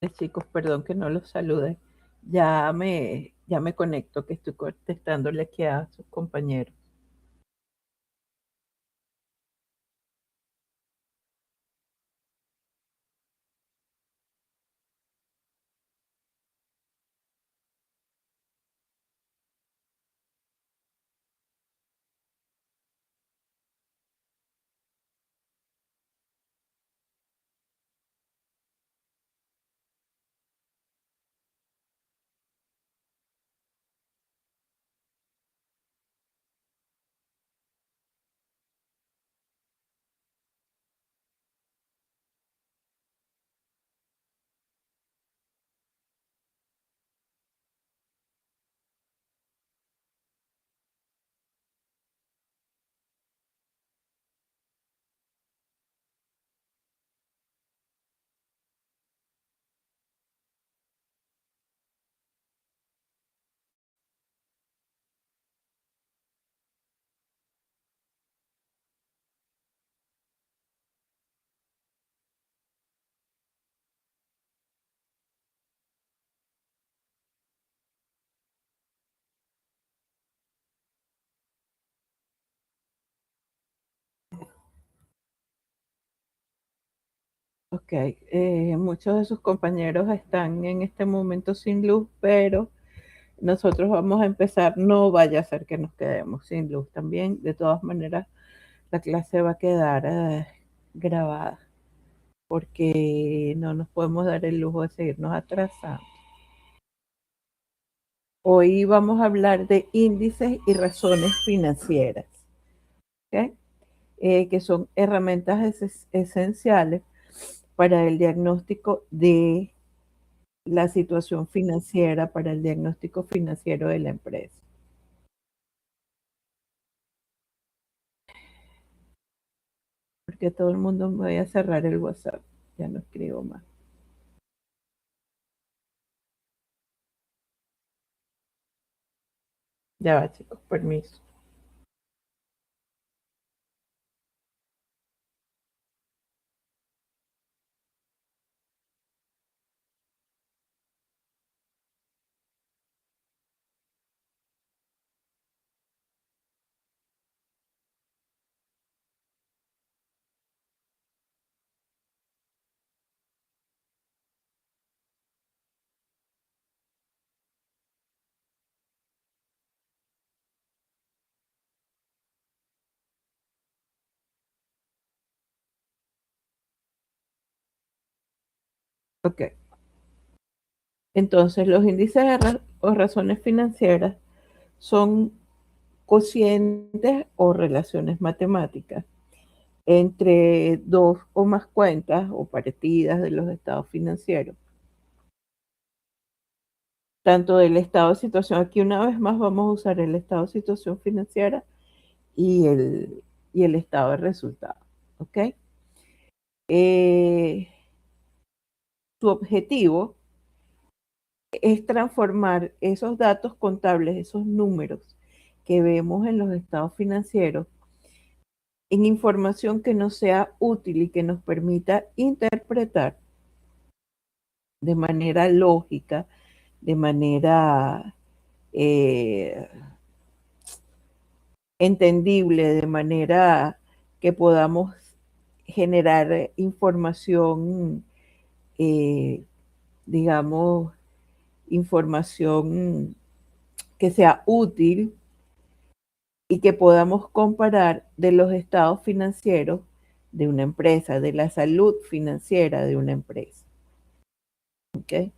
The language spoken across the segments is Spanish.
Chicos, perdón que no los salude. Ya me conecto, que estoy contestándole aquí a sus compañeros. Ok, muchos de sus compañeros están en este momento sin luz, pero nosotros vamos a empezar. No vaya a ser que nos quedemos sin luz también. De todas maneras, la clase va a quedar grabada porque no nos podemos dar el lujo de seguirnos atrasando. Hoy vamos a hablar de índices y razones financieras, ¿ok? Que son herramientas esenciales para el diagnóstico de la situación financiera, para el diagnóstico financiero de la empresa. Porque todo el mundo me voy a cerrar el WhatsApp, ya no escribo más. Ya va, chicos, permiso. Ok, entonces los índices o razones financieras son cocientes o relaciones matemáticas entre dos o más cuentas o partidas de los estados financieros, tanto del estado de situación. Aquí una vez más vamos a usar el estado de situación financiera y el estado de resultado. ¿Ok? Eh, Su objetivo es transformar esos datos contables, esos números que vemos en los estados financieros, en información que nos sea útil y que nos permita interpretar de manera lógica, de manera eh, entendible, de manera que podamos generar información, eh, digamos, información que sea útil y que podamos comparar de los estados financieros de una empresa, de la salud financiera de una empresa. ¿Ok?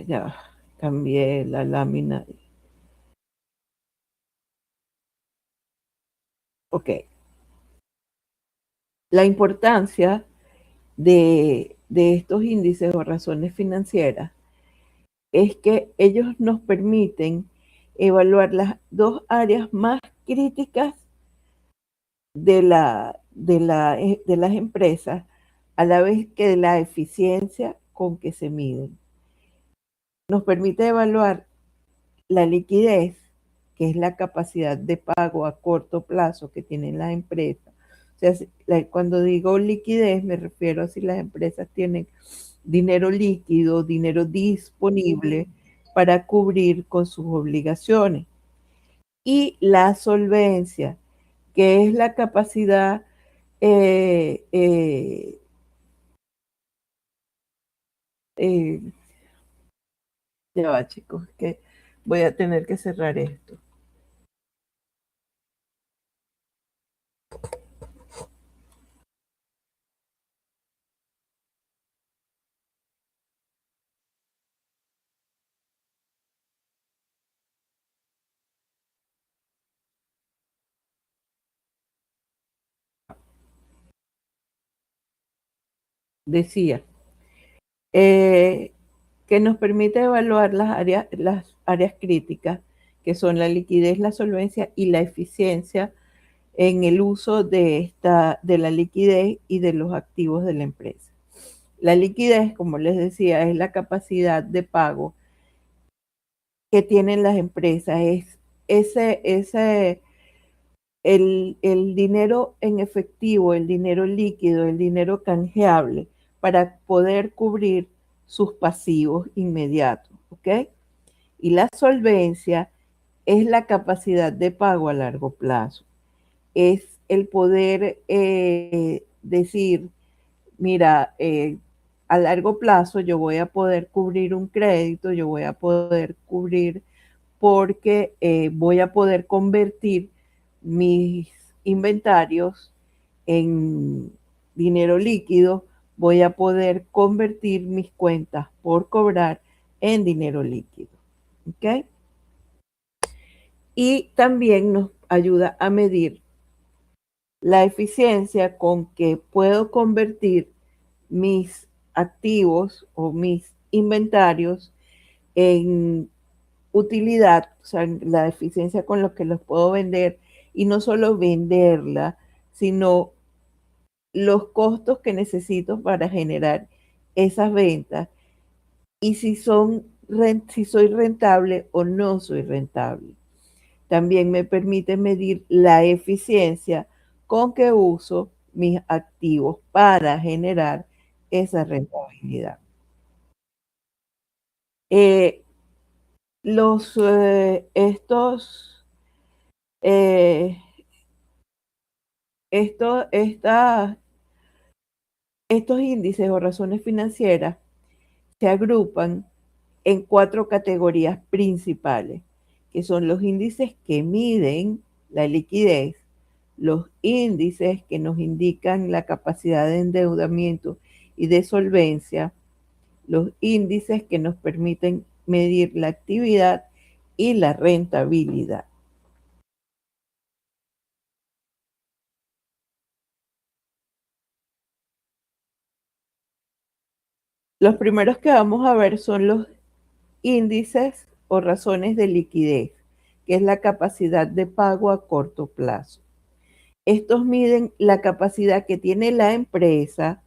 Ya cambié la lámina. Ok. La importancia de estos índices o razones financieras es que ellos nos permiten evaluar las dos áreas más críticas de las empresas, a la vez que de la eficiencia con que se miden. Nos permite evaluar la liquidez, que es la capacidad de pago a corto plazo que tienen las empresas. O sea, cuando digo liquidez me refiero a si las empresas tienen dinero líquido, dinero disponible para cubrir con sus obligaciones. Y la solvencia, que es la capacidad eh, eh, eh, ya va, chicos, que voy a tener que cerrar esto. Decía, eh, que nos permite evaluar las áreas críticas, que son la liquidez, la solvencia y la eficiencia en el uso de la liquidez y de los activos de la empresa. La liquidez, como les decía, es la capacidad de pago que tienen las empresas, es ese el dinero en efectivo, el dinero líquido, el dinero canjeable para poder cubrir sus pasivos inmediatos, ¿ok? Y la solvencia es la capacidad de pago a largo plazo, es el poder decir, mira, a largo plazo yo voy a poder cubrir un crédito, yo voy a poder cubrir porque voy a poder convertir mis inventarios en dinero líquido, voy a poder convertir mis cuentas por cobrar en dinero líquido. ¿Ok? Y también nos ayuda a medir la eficiencia con que puedo convertir mis activos o mis inventarios en utilidad, o sea, la eficiencia con lo que los puedo vender y no solo venderla, sino los costos que necesito para generar esas ventas y si soy rentable o no soy rentable. También me permite medir la eficiencia con que uso mis activos para generar esa rentabilidad. Eh, los, eh, esto, esta, estos índices o razones financieras se agrupan en cuatro categorías principales, que son los índices que miden la liquidez, los índices que nos indican la capacidad de endeudamiento y de solvencia, los índices que nos permiten medir la actividad y la rentabilidad. Los primeros que vamos a ver son los índices o razones de liquidez, que es la capacidad de pago a corto plazo. Estos miden la capacidad que tiene la empresa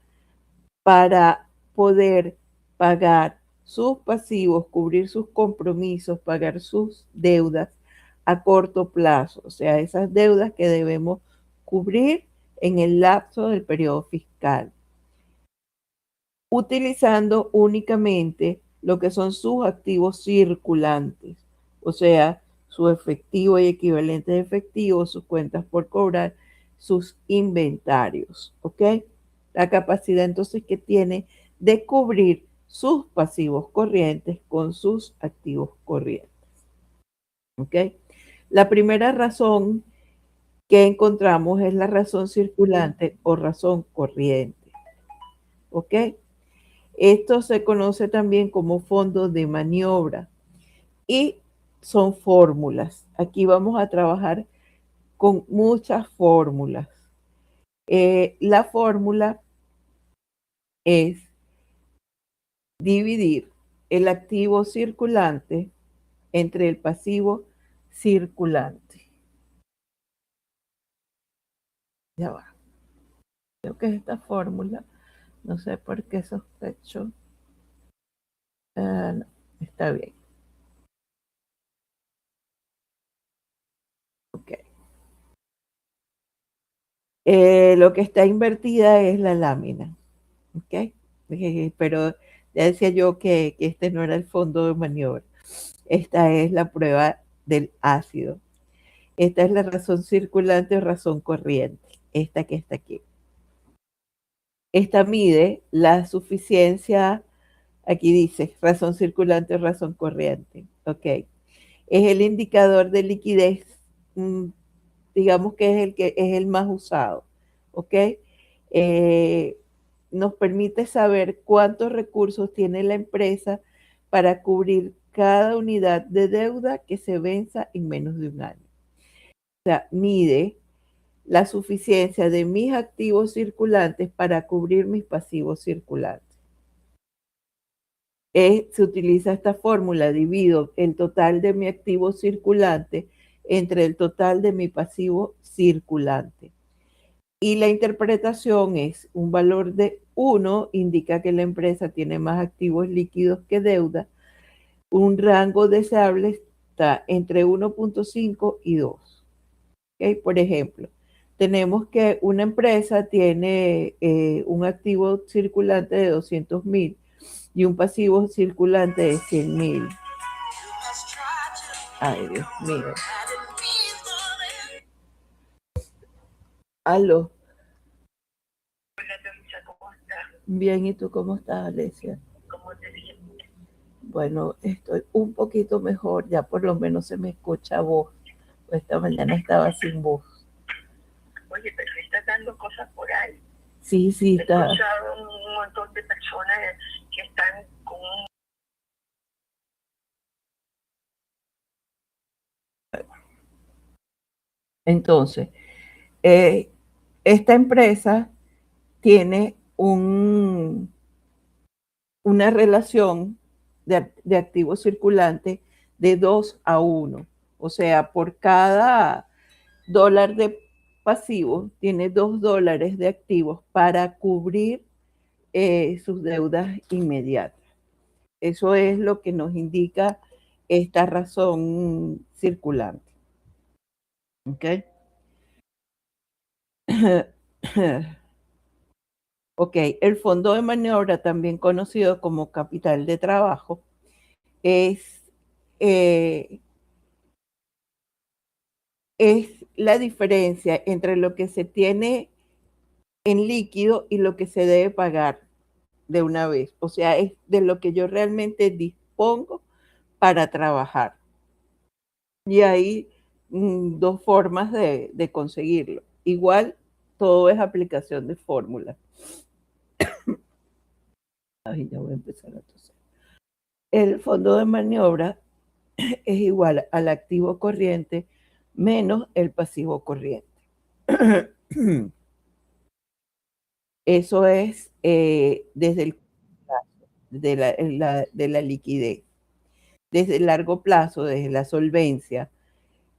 para poder pagar sus pasivos, cubrir sus compromisos, pagar sus deudas a corto plazo, o sea, esas deudas que debemos cubrir en el lapso del periodo fiscal, utilizando únicamente lo que son sus activos circulantes, o sea, su efectivo y equivalente de efectivo, sus cuentas por cobrar, sus inventarios, ¿ok? La capacidad entonces que tiene de cubrir sus pasivos corrientes con sus activos corrientes, ¿ok? La primera razón que encontramos es la razón circulante o razón corriente, ¿ok? Esto se conoce también como fondo de maniobra y son fórmulas. Aquí vamos a trabajar con muchas fórmulas. La fórmula es dividir el activo circulante entre el pasivo circulante. Ya va. Creo que es esta fórmula. No sé por qué sospecho. No, está bien. Lo que está invertida es la lámina, ¿ok? Pero ya decía yo que este no era el fondo de maniobra. Esta es la prueba del ácido. Esta es la razón circulante o razón corriente, esta que está aquí. Esta mide la suficiencia, aquí dice, razón circulante o razón corriente, ¿ok? Es el indicador de liquidez, digamos que es el más usado, ¿ok? Eh, Nos permite saber cuántos recursos tiene la empresa para cubrir cada unidad de deuda que se venza en menos de un año. O sea, mide la suficiencia de mis activos circulantes para cubrir mis pasivos circulantes. Se utiliza esta fórmula, divido el total de mi activo circulante entre el total de mi pasivo circulante. Y la interpretación es un valor de 1 indica que la empresa tiene más activos líquidos que deuda. Un rango deseable está entre 1.5 y 2. ¿Okay? Por ejemplo, tenemos que una empresa tiene un activo circulante de 200,000 y un pasivo circulante de 100,000. Ay, Dios mío. Aló. Bien, ¿y tú cómo estás, Alesia? ¿Cómo te sientes? Bueno, estoy un poquito mejor, ya por lo menos se me escucha voz. Esta mañana estaba sin voz. Oye, pero estás dando cosas por ahí. Sí, sí, está. He escuchado un montón de personas que están con un... Entonces, esta empresa tiene una relación de activo circulante de 2 a 1. O sea, por cada dólar de pasivo tiene $2 de activos para cubrir sus deudas inmediatas. Eso es lo que nos indica esta razón circulante. ¿Ok? Ok, el fondo de maniobra, también conocido como capital de trabajo, eh, es la diferencia entre lo que se tiene en líquido y lo que se debe pagar de una vez. O sea, es de lo que yo realmente dispongo para trabajar. Y hay dos formas de conseguirlo. Igual, todo es aplicación de fórmula. Ay, ya voy a empezar a toser. El fondo de maniobra es igual al activo corriente menos el pasivo corriente. Eso es desde el de la liquidez. Desde el largo plazo, desde la solvencia,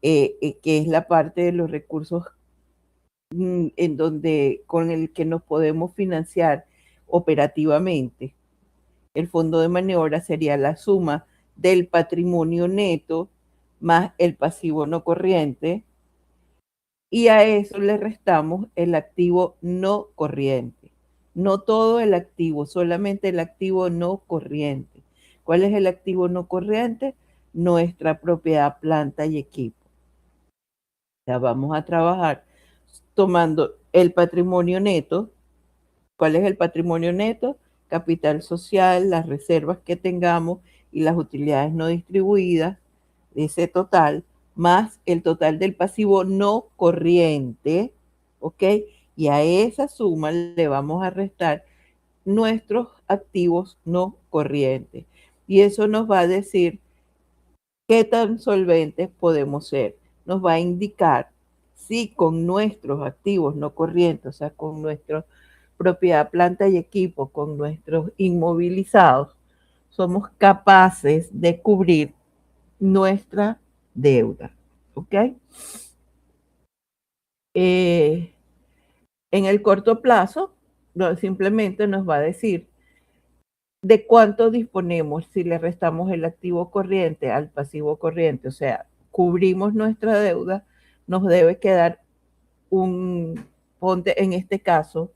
que es la parte de los recursos en donde con el que nos podemos financiar operativamente. El fondo de maniobra sería la suma del patrimonio neto más el pasivo no corriente, y a eso le restamos el activo no corriente. No todo el activo, solamente el activo no corriente. ¿Cuál es el activo no corriente? Nuestra propiedad, planta y equipo. Ya vamos a trabajar tomando el patrimonio neto. ¿Cuál es el patrimonio neto? Capital social, las reservas que tengamos y las utilidades no distribuidas, ese total, más el total del pasivo no corriente, ¿ok? Y a esa suma le vamos a restar nuestros activos no corrientes. Y eso nos va a decir qué tan solventes podemos ser. Nos va a indicar si con nuestros activos no corrientes, o sea, con nuestra propiedad, planta y equipo, con nuestros inmovilizados, somos capaces de cubrir nuestra deuda. ¿Ok? En el corto plazo, simplemente nos va a decir de cuánto disponemos si le restamos el activo corriente al pasivo corriente, o sea, cubrimos nuestra deuda, nos debe quedar un ponte en este caso,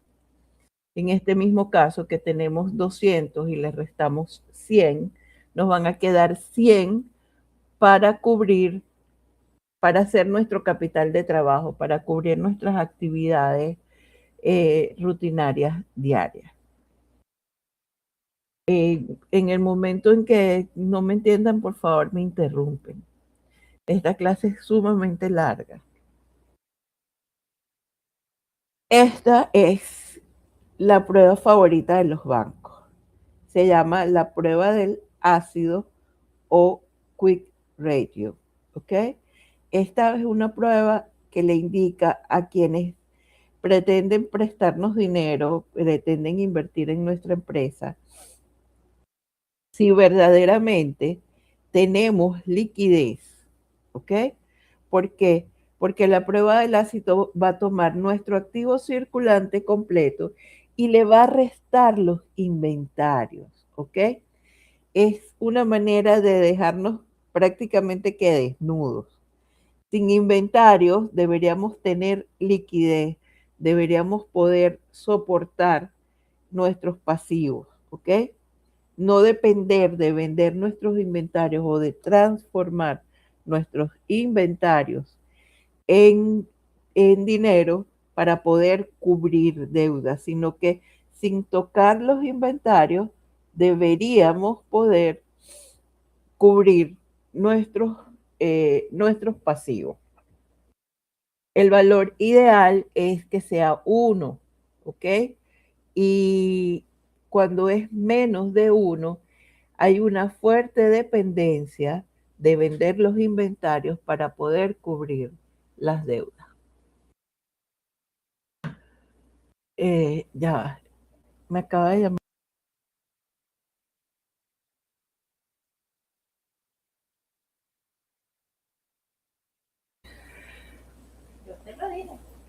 en este mismo caso que tenemos 200 y le restamos 100, nos van a quedar 100 para cubrir, para hacer nuestro capital de trabajo, para cubrir nuestras actividades rutinarias diarias. En el momento en que no me entiendan, por favor, me interrumpen. Esta clase es sumamente larga. Esta es la prueba favorita de los bancos. Se llama la prueba del ácido o quick ratio. ¿Ok? Esta es una prueba que le indica a quienes pretenden prestarnos dinero, pretenden invertir en nuestra empresa, si verdaderamente tenemos liquidez. ¿Ok? ¿Por qué? Porque la prueba del ácido va a tomar nuestro activo circulante completo y le va a restar los inventarios. ¿Ok? Es una manera de dejarnos prácticamente que desnudos. Sin inventarios deberíamos tener liquidez, deberíamos poder soportar nuestros pasivos, ¿ok? No depender de vender nuestros inventarios o de transformar nuestros inventarios en, en dinero para poder cubrir deudas, sino que sin tocar los inventarios deberíamos poder cubrir nuestros pasivos. El valor ideal es que sea 1, ¿ok? Y cuando es menos de 1, hay una fuerte dependencia de vender los inventarios para poder cubrir las deudas. Ya, me acaba de llamar.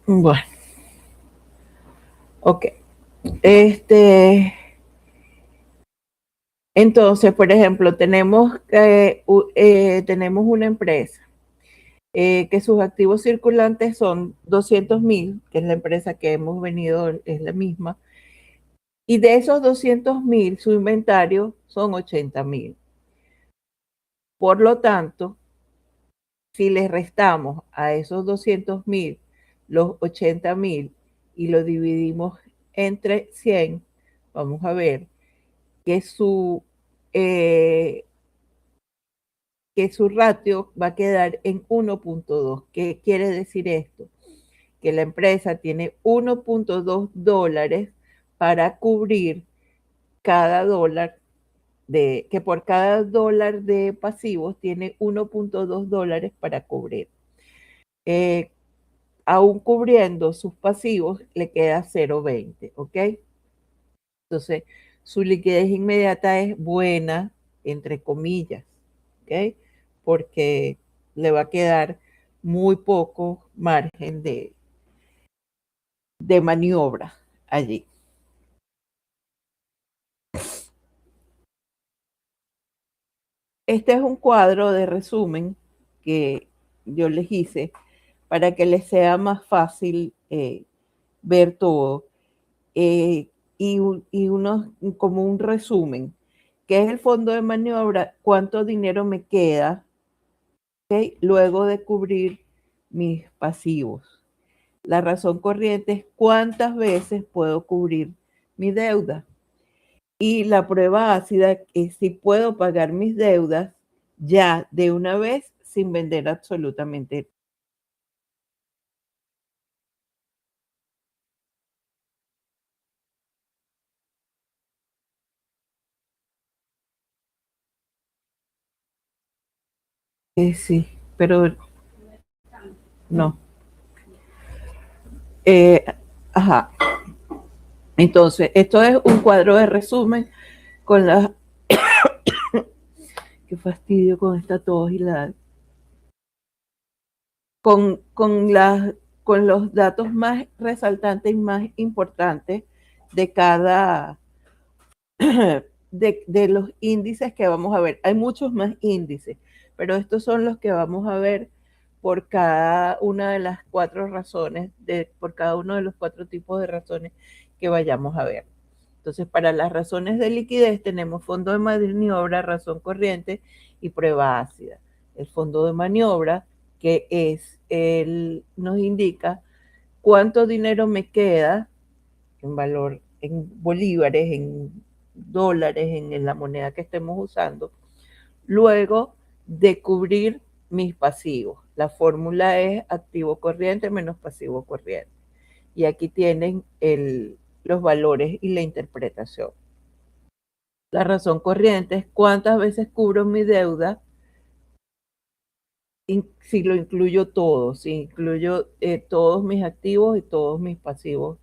Bueno, ok. Entonces, por ejemplo, tenemos una empresa que sus activos circulantes son 200,000, que es la empresa que hemos venido, es la misma, y de esos 200,000, su inventario son 80,000. Por lo tanto, si les restamos a esos 200,000 los 80,000 y lo dividimos entre 100, vamos a ver que eh, que su ratio va a quedar en 1.2. ¿Qué quiere decir esto? Que la empresa tiene 1.2 dólares para cubrir cada dólar que por cada dólar de pasivos tiene 1.2 dólares para cubrir. Eh, Aún cubriendo sus pasivos, le queda 0.20, ¿ok? Entonces, su liquidez inmediata es buena, entre comillas, ¿ok? Porque le va a quedar muy poco margen de maniobra allí. Este es un cuadro de resumen que yo les hice para que les sea más fácil ver todo. Como un resumen, ¿qué es el fondo de maniobra? ¿Cuánto dinero me queda, okay, luego de cubrir mis pasivos? La razón corriente es cuántas veces puedo cubrir mi deuda. Y la prueba ácida es si puedo pagar mis deudas ya de una vez sin vender absolutamente. Sí, pero no. Eh, ajá. Entonces, esto es un cuadro de resumen con las... Qué fastidio con esta tos y la... Con los datos más resaltantes y más importantes de cada... de los índices que vamos a ver. Hay muchos más índices, pero estos son los que vamos a ver por cada una de las cuatro razones, por cada uno de los cuatro tipos de razones que vayamos a ver. Entonces, para las razones de liquidez tenemos fondo de maniobra, razón corriente y prueba ácida. El fondo de maniobra, que nos indica cuánto dinero me queda en valor, en bolívares, en dólares, en la moneda que estemos usando, luego de cubrir mis pasivos. La fórmula es activo corriente menos pasivo corriente. Y aquí tienen los valores y la interpretación. La razón corriente es cuántas veces cubro mi deuda, si lo incluyo todo, si incluyo todos mis activos y todos mis pasivos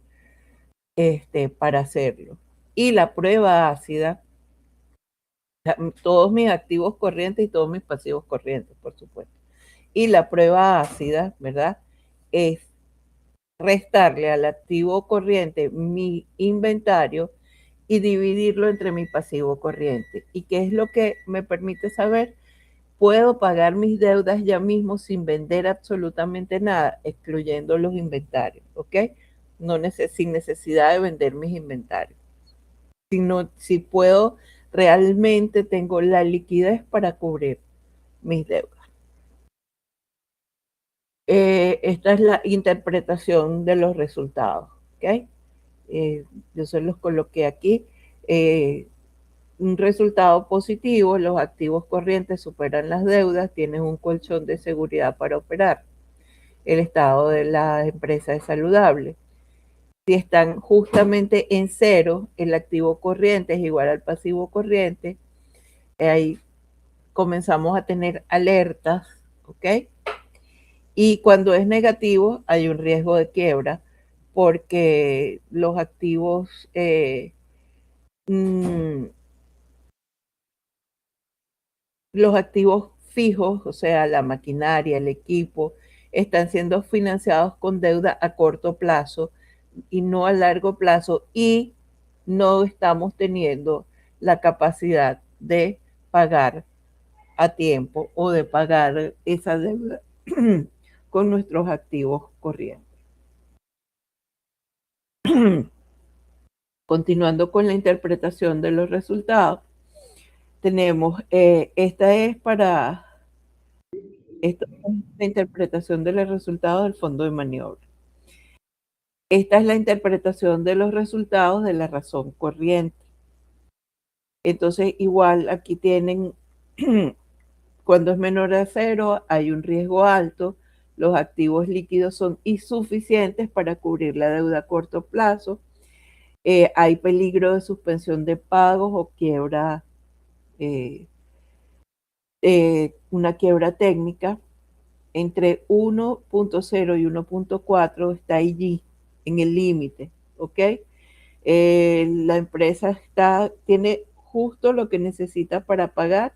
para hacerlo. Y la prueba ácida, todos mis activos corrientes y todos mis pasivos corrientes, por supuesto. Y la prueba ácida, ¿verdad? Es restarle al activo corriente mi inventario y dividirlo entre mi pasivo corriente. ¿Y qué es lo que me permite saber? Puedo pagar mis deudas ya mismo sin vender absolutamente nada, excluyendo los inventarios, ¿ok? No sin necesidad de vender mis inventarios. Si puedo, realmente tengo la liquidez para cubrir mis deudas. Esta es la interpretación de los resultados, ¿ok? Yo se los coloqué aquí. Un resultado positivo, los activos corrientes superan las deudas, tienes un colchón de seguridad para operar. El estado de la empresa es saludable. Si están justamente en cero, el activo corriente es igual al pasivo corriente, ahí comenzamos a tener alertas, ¿ok? Y cuando es negativo, hay un riesgo de quiebra porque los activos los activos fijos, o sea, la maquinaria, el equipo, están siendo financiados con deuda a corto plazo y no a largo plazo, y no estamos teniendo la capacidad de pagar a tiempo o de pagar esa deuda con nuestros activos corrientes. Continuando con la interpretación de los resultados, tenemos, esta es la interpretación de los resultados del fondo de maniobra. Esta es la interpretación de los resultados de la razón corriente. Entonces, igual aquí tienen, cuando es menor a cero, hay un riesgo alto, los activos líquidos son insuficientes para cubrir la deuda a corto plazo, hay peligro de suspensión de pagos o quiebra, una quiebra técnica. Entre 1.0 y 1.4 está allí, en el límite, ¿ok? La empresa tiene justo lo que necesita para pagar,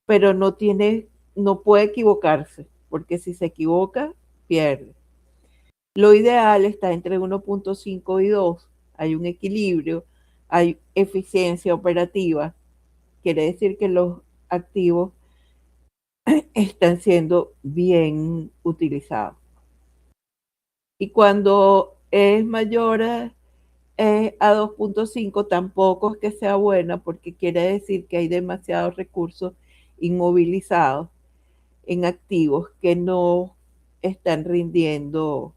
pero no puede equivocarse, porque si se equivoca, pierde. Lo ideal está entre 1.5 y 2, hay un equilibrio, hay eficiencia operativa, quiere decir que los activos están siendo bien utilizados. Y cuando es mayor a 2.5, tampoco es que sea buena, porque quiere decir que hay demasiados recursos inmovilizados en activos que no están rindiendo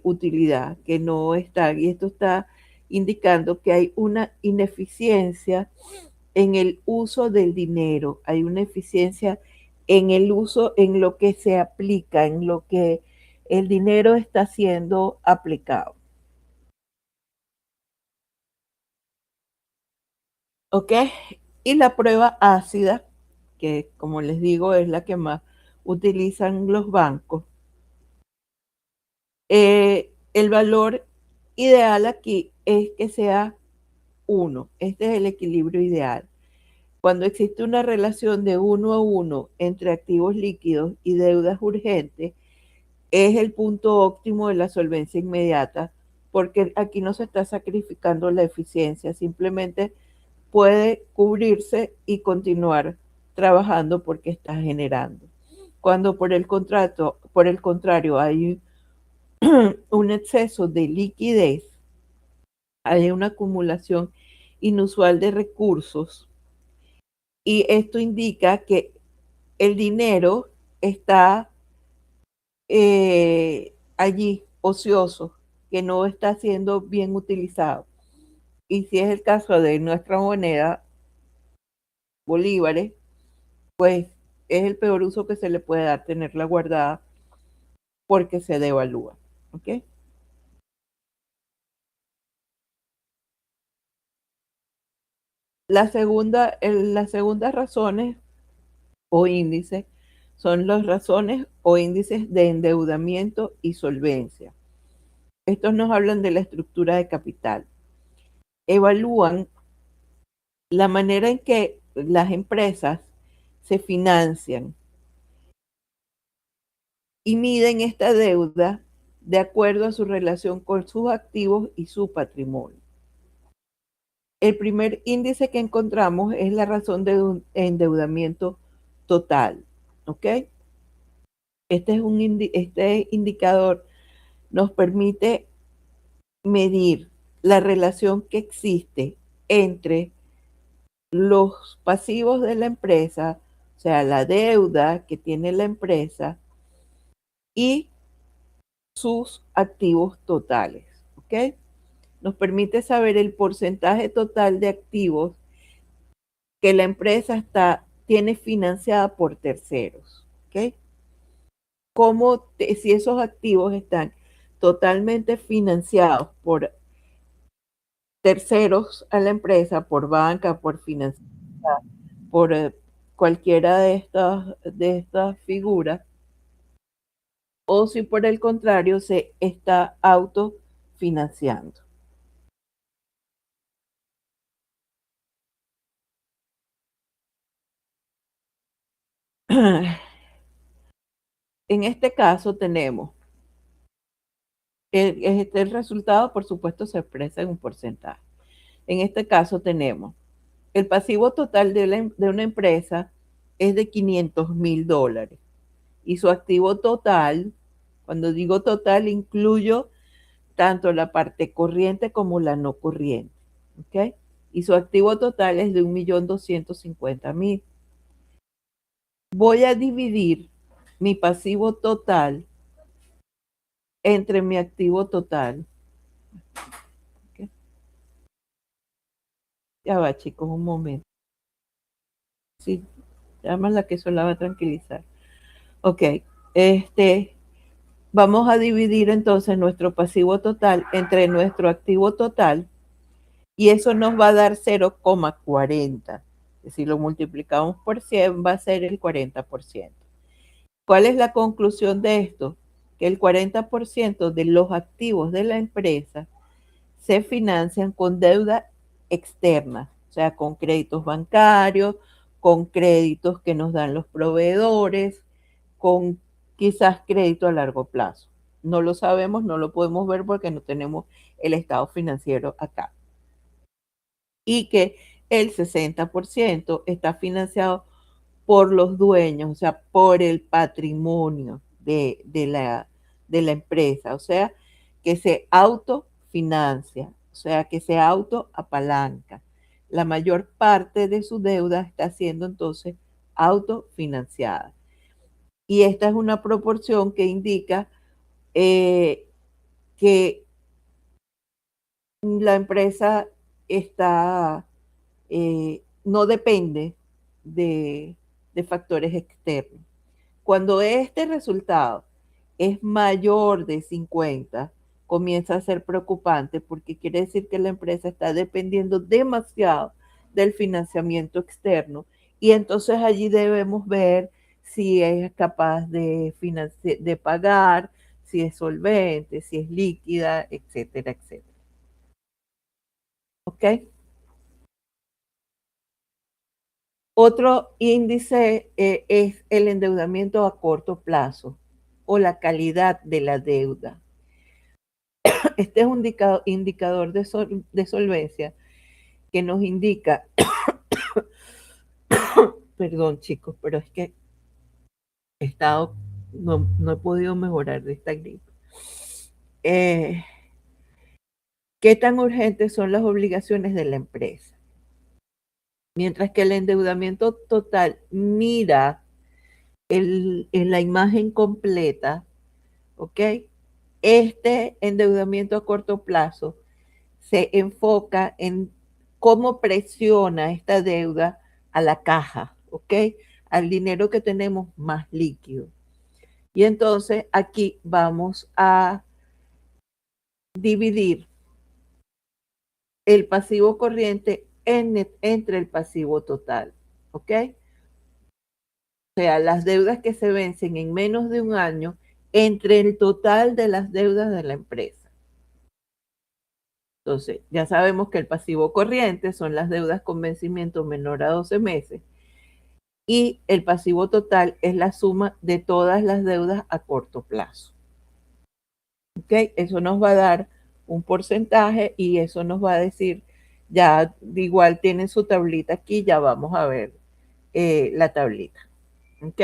utilidad, que no están, y esto está indicando que hay una ineficiencia en el uso del dinero, hay una eficiencia en el uso, en lo que se aplica, en lo que el dinero está siendo aplicado. ¿Ok? Y la prueba ácida, que como les digo es la que más utilizan los bancos, el valor ideal aquí es que sea 1. Este es el equilibrio ideal. Cuando existe una relación de 1 a 1 entre activos líquidos y deudas urgentes, es el punto óptimo de la solvencia inmediata, porque aquí no se está sacrificando la eficiencia, simplemente puede cubrirse y continuar trabajando porque está generando. Cuando por el contrario hay un exceso de liquidez, hay una acumulación inusual de recursos y esto indica que el dinero está allí ocioso, que no está siendo bien utilizado. Y si es el caso de nuestra moneda, bolívares, pues es el peor uso que se le puede dar tenerla guardada porque se devalúa. ¿Ok? Las segundas razones o índices son las razones o índices de endeudamiento y solvencia. Estos nos hablan de la estructura de capital. Evalúan la manera en que las empresas se financian y miden esta deuda de acuerdo a su relación con sus activos y su patrimonio. El primer índice que encontramos es la razón de un endeudamiento total. ¿Ok? Este indicador nos permite medir la relación que existe entre los pasivos de la empresa, o sea, la deuda que tiene la empresa y sus activos totales. ¿Ok? Nos permite saber el porcentaje total de activos que la empresa tiene financiada por terceros. ¿Ok? Si esos activos están totalmente financiados por terceros a la empresa, por banca, por financiera, por cualquiera de estas figuras, o si por el contrario se está autofinanciando. En este caso tenemos, el resultado por supuesto se expresa en un porcentaje. En este caso tenemos, el pasivo total de una empresa es de $500,000 y su activo total, cuando digo total, incluyo tanto la parte corriente como la no corriente. ¿Ok? Y su activo total es de 1.250.000. Voy a dividir mi pasivo total entre mi activo total. ¿Ok? Ya va, chicos, un momento. Sí, llama la que eso la va a tranquilizar. Ok, este, vamos a dividir entonces nuestro pasivo total entre nuestro activo total y eso nos va a dar 0,40. Si lo multiplicamos por 100 va a ser el 40%. ¿Cuál es la conclusión de esto? Que el 40% de los activos de la empresa se financian con deuda externa, o sea, con créditos bancarios, con créditos que nos dan los proveedores, con quizás crédito a largo plazo. No lo sabemos, no lo podemos ver porque no tenemos el estado financiero acá. Y que el 60% está financiado por los dueños, o sea, por el patrimonio de la empresa, o sea, que se autofinancia, o sea, que se autoapalanca. La mayor parte de su deuda está siendo entonces autofinanciada. Y esta es una proporción que indica que la empresa está, no depende de, de factores externos. Cuando este resultado es mayor de 50, comienza a ser preocupante porque quiere decir que la empresa está dependiendo demasiado del financiamiento externo y entonces allí debemos ver si es capaz de pagar, si es solvente, si es líquida, etcétera, etcétera. ¿Ok? Otro índice es el endeudamiento a corto plazo o la calidad de la deuda. Este es un indicador de solvencia que nos indica, perdón chicos, pero es que he estado, no he podido mejorar de esta gripe. Eh, ¿Qué tan urgentes son las obligaciones de la empresa? Mientras que el endeudamiento total mira en la imagen completa, ¿ok? Este endeudamiento a corto plazo se enfoca en cómo presiona esta deuda a la caja, ¿ok? Al dinero que tenemos más líquido. Y entonces aquí vamos a dividir el pasivo corriente entre el pasivo total, ¿ok? O sea, las deudas que se vencen en menos de un año entre el total de las deudas de la empresa. Entonces, ya sabemos que el pasivo corriente son las deudas con vencimiento menor a 12 meses y el pasivo total es la suma de todas las deudas a corto plazo. ¿Ok? Eso nos va a dar un porcentaje y eso nos va a decir, ya igual tienen su tablita aquí, ya vamos a ver la tablita. ¿Ok?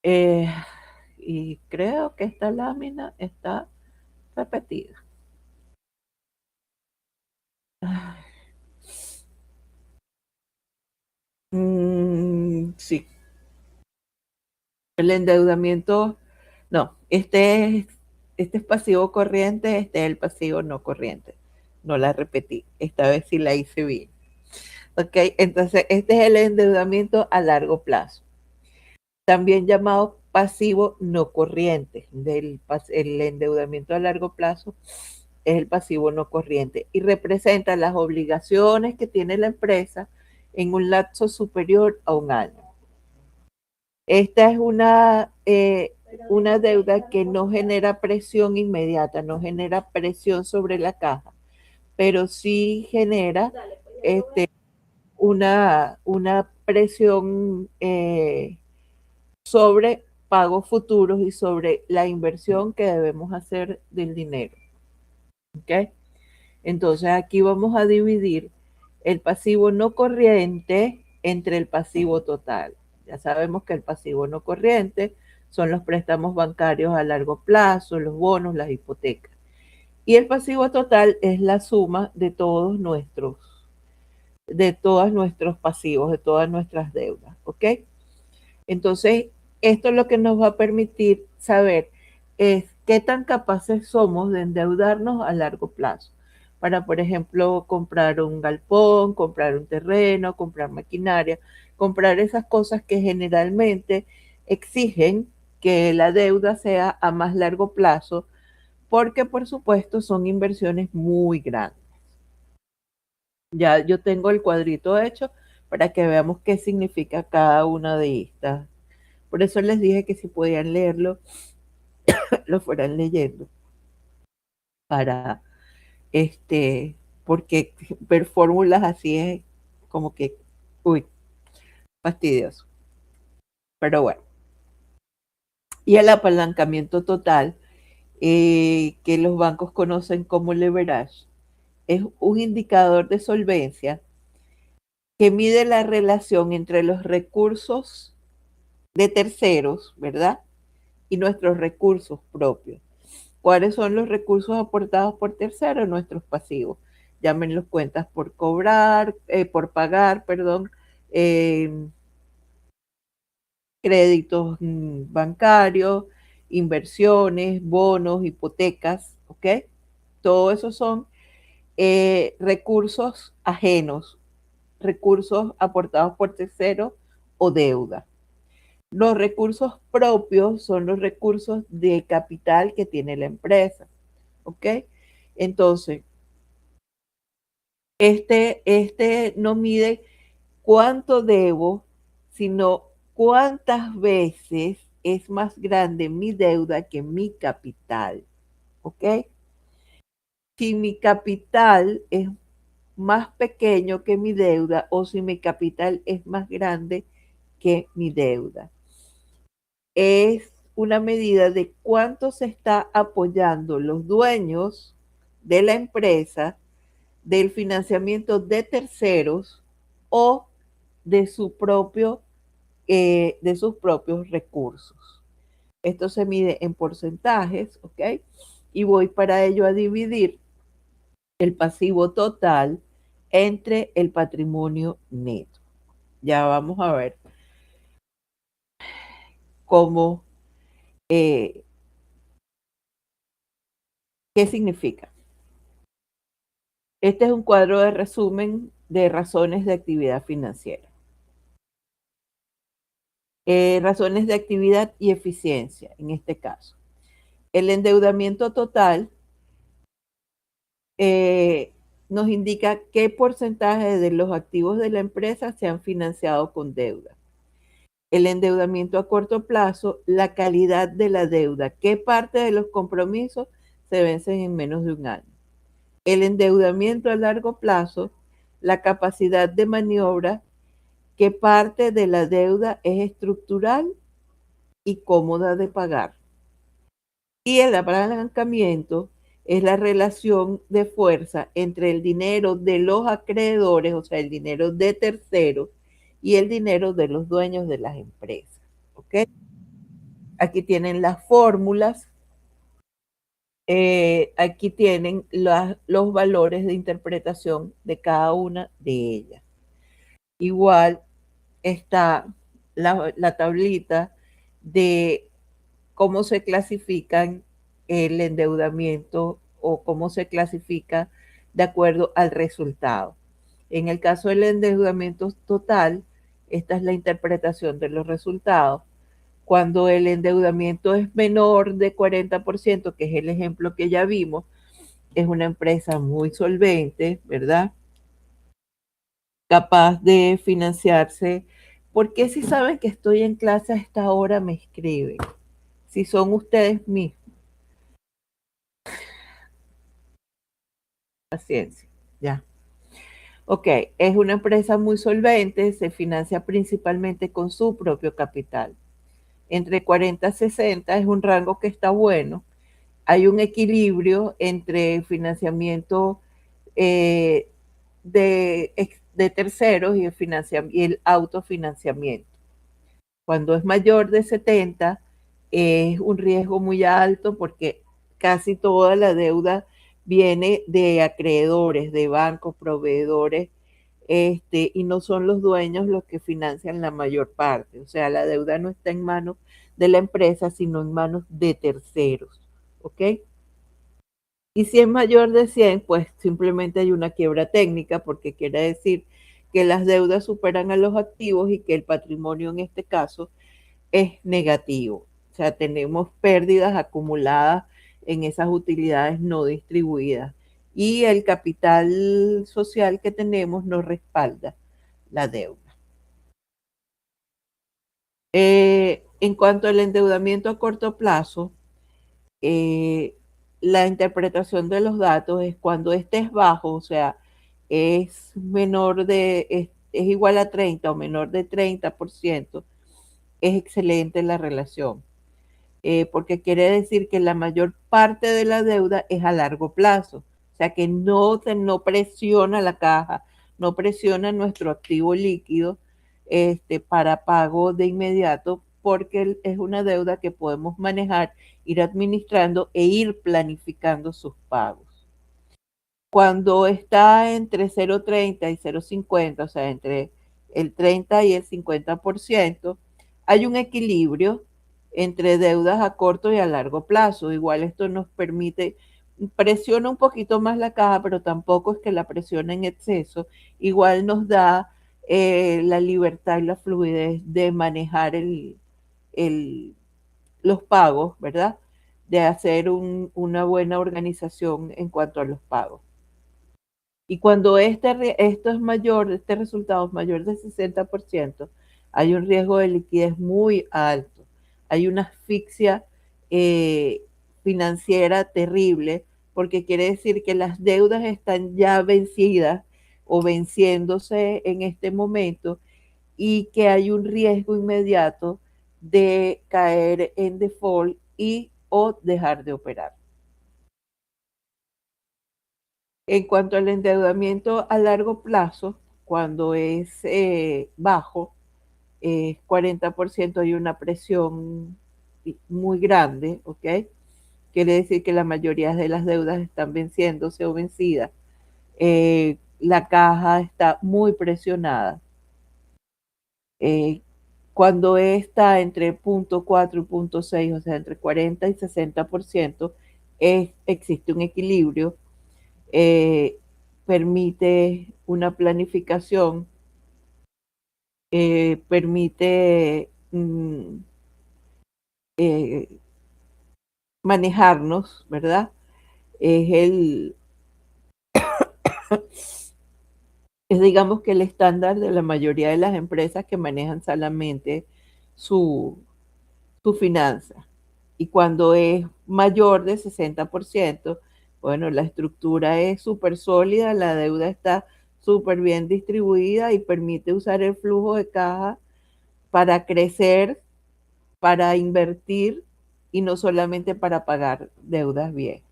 Eh, y creo que esta lámina está repetida. Sí, el endeudamiento, no, este es pasivo corriente, este es el pasivo no corriente. No la repetí, esta vez sí la hice bien. Ok, entonces este es el endeudamiento a largo plazo, también llamado pasivo no corriente. El endeudamiento a largo plazo es el pasivo no corriente y representa las obligaciones que tiene la empresa en un lapso superior a un año. Esta es una deuda que no genera presión inmediata, no genera presión sobre la caja, pero sí genera una presión sobre pagos futuros y sobre la inversión que debemos hacer del dinero. ¿Ok? Entonces aquí vamos a dividir el pasivo no corriente entre el pasivo total. Ya sabemos que el pasivo no corriente son los préstamos bancarios a largo plazo, los bonos, las hipotecas. Y el pasivo total es la suma de todos nuestros pasivos, de todas nuestras deudas. ¿Ok? Entonces, esto es lo que nos va a permitir saber es qué tan capaces somos de endeudarnos a largo plazo para, por ejemplo, comprar un galpón, comprar un terreno, comprar maquinaria, comprar esas cosas que generalmente exigen que la deuda sea a más largo plazo, porque por supuesto son inversiones muy grandes. Ya yo tengo el cuadrito hecho para que veamos qué significa cada una de estas. Por eso les dije que si podían leerlo, lo fueran leyendo para porque ver fórmulas así es como que, uy, fastidioso. Pero bueno, y el apalancamiento total, que los bancos conocen como leverage, es un indicador de solvencia que mide la relación entre los recursos de terceros, ¿verdad? Y nuestros recursos propios. ¿Cuáles son los recursos aportados por terceros? Nuestros pasivos. Llámenlos cuentas por cobrar, por pagar, perdón, eh, créditos bancarios, inversiones, bonos, hipotecas, ¿ok? Todo eso son recursos ajenos, recursos aportados por terceros o deuda. Los recursos propios son los recursos de capital que tiene la empresa, ¿ok? Entonces, este no mide cuánto debo, sino cuántas veces es más grande mi deuda que mi capital, ¿ok? Si mi capital es más pequeño que mi deuda o si mi capital es más grande que mi deuda. Es una medida de cuánto se está apoyando los dueños de la empresa del financiamiento de terceros o de su propio de sus propios recursos. Esto se mide en porcentajes, ¿ok? Y voy para ello a dividir el pasivo total entre el patrimonio neto. Ya vamos a ver cómo, eh, qué significa. Este es un cuadro de resumen de razones de actividad financiera. Razones de actividad y eficiencia, en este caso. El endeudamiento total eh, nos indica qué porcentaje de los activos de la empresa se han financiado con deuda. El endeudamiento a corto plazo, la calidad de la deuda, qué parte de los compromisos se vencen en menos de un año. El endeudamiento a largo plazo, la capacidad de maniobra, qué parte de la deuda es estructural y cómoda de pagar. Y el apalancamiento es la relación de fuerza entre el dinero de los acreedores, o sea, el dinero de terceros, y el dinero de los dueños de las empresas. ¿Ok? Aquí tienen las fórmulas, aquí tienen los valores de interpretación de cada una de ellas. Igual está la tablita de cómo se clasifican el endeudamiento o cómo se clasifica de acuerdo al resultado. En el caso del endeudamiento total, esta es la interpretación de los resultados. Cuando el endeudamiento es menor de 40%, que es el ejemplo que ya vimos, es una empresa muy solvente, ¿verdad? Capaz de financiarse. ¿Por qué si saben que estoy en clase a esta hora me escriben? Si son ustedes mismos. Paciencia, ya. Ok, es una empresa muy solvente, se financia principalmente con su propio capital. Entre 40 y 60 es un rango que está bueno. Hay un equilibrio entre financiamiento eh, de terceros y y el autofinanciamiento. Cuando es mayor de 70 es un riesgo muy alto porque casi toda la deuda viene de acreedores, de bancos, proveedores, y no son los dueños los que financian la mayor parte. O sea, la deuda no está en manos de la empresa, sino en manos de terceros. ¿Ok? Y si es mayor de 100, pues simplemente hay una quiebra técnica, porque quiere decir que las deudas superan a los activos y que el patrimonio en este caso es negativo. O sea, tenemos pérdidas acumuladas en esas utilidades no distribuidas. Y el capital social que tenemos no respalda la deuda. En cuanto al endeudamiento a corto plazo, eh, la interpretación de los datos es cuando este es bajo, o sea, es igual a 30 o menor de 30%, es excelente la relación. Porque quiere decir que la mayor parte de la deuda es a largo plazo, o sea que no presiona la caja, no presiona nuestro activo líquido para pago de inmediato, porque es una deuda que podemos manejar, ir administrando e ir planificando sus pagos. Cuando está entre 0,30 y 0,50, o sea, entre el 30 y el 50%, hay un equilibrio entre deudas a corto y a largo plazo. Igual esto nos permite, presiona un poquito más la caja, pero tampoco es que la presione en exceso. Igual nos da la libertad y la fluidez de manejar el, los pagos, ¿verdad? De hacer una buena organización en cuanto a los pagos. Y cuando esto es mayor, este resultado es mayor del 60%, hay un riesgo de liquidez muy alto. Hay una asfixia eh, financiera terrible, porque quiere decir que las deudas están ya vencidas o venciéndose en este momento y que hay un riesgo inmediato de caer en default y o dejar de operar. En cuanto al endeudamiento a largo plazo, cuando es bajo, 40% hay una presión muy grande, ¿ok? Quiere decir que la mayoría de las deudas están venciéndose o vencidas. La caja está muy presionada. Eh, Cuando está entre 0,4 y 0,6, o sea, entre 40 y 60%, existe un equilibrio, eh, permite una planificación, permite eh, manejarnos, ¿verdad? Es el, es digamos que el estándar de la mayoría de las empresas que manejan solamente su, su finanza. Y cuando es mayor de 60%, bueno, la estructura es súper sólida, la deuda está súper bien distribuida y permite usar el flujo de caja para crecer, para invertir y no solamente para pagar deudas bien.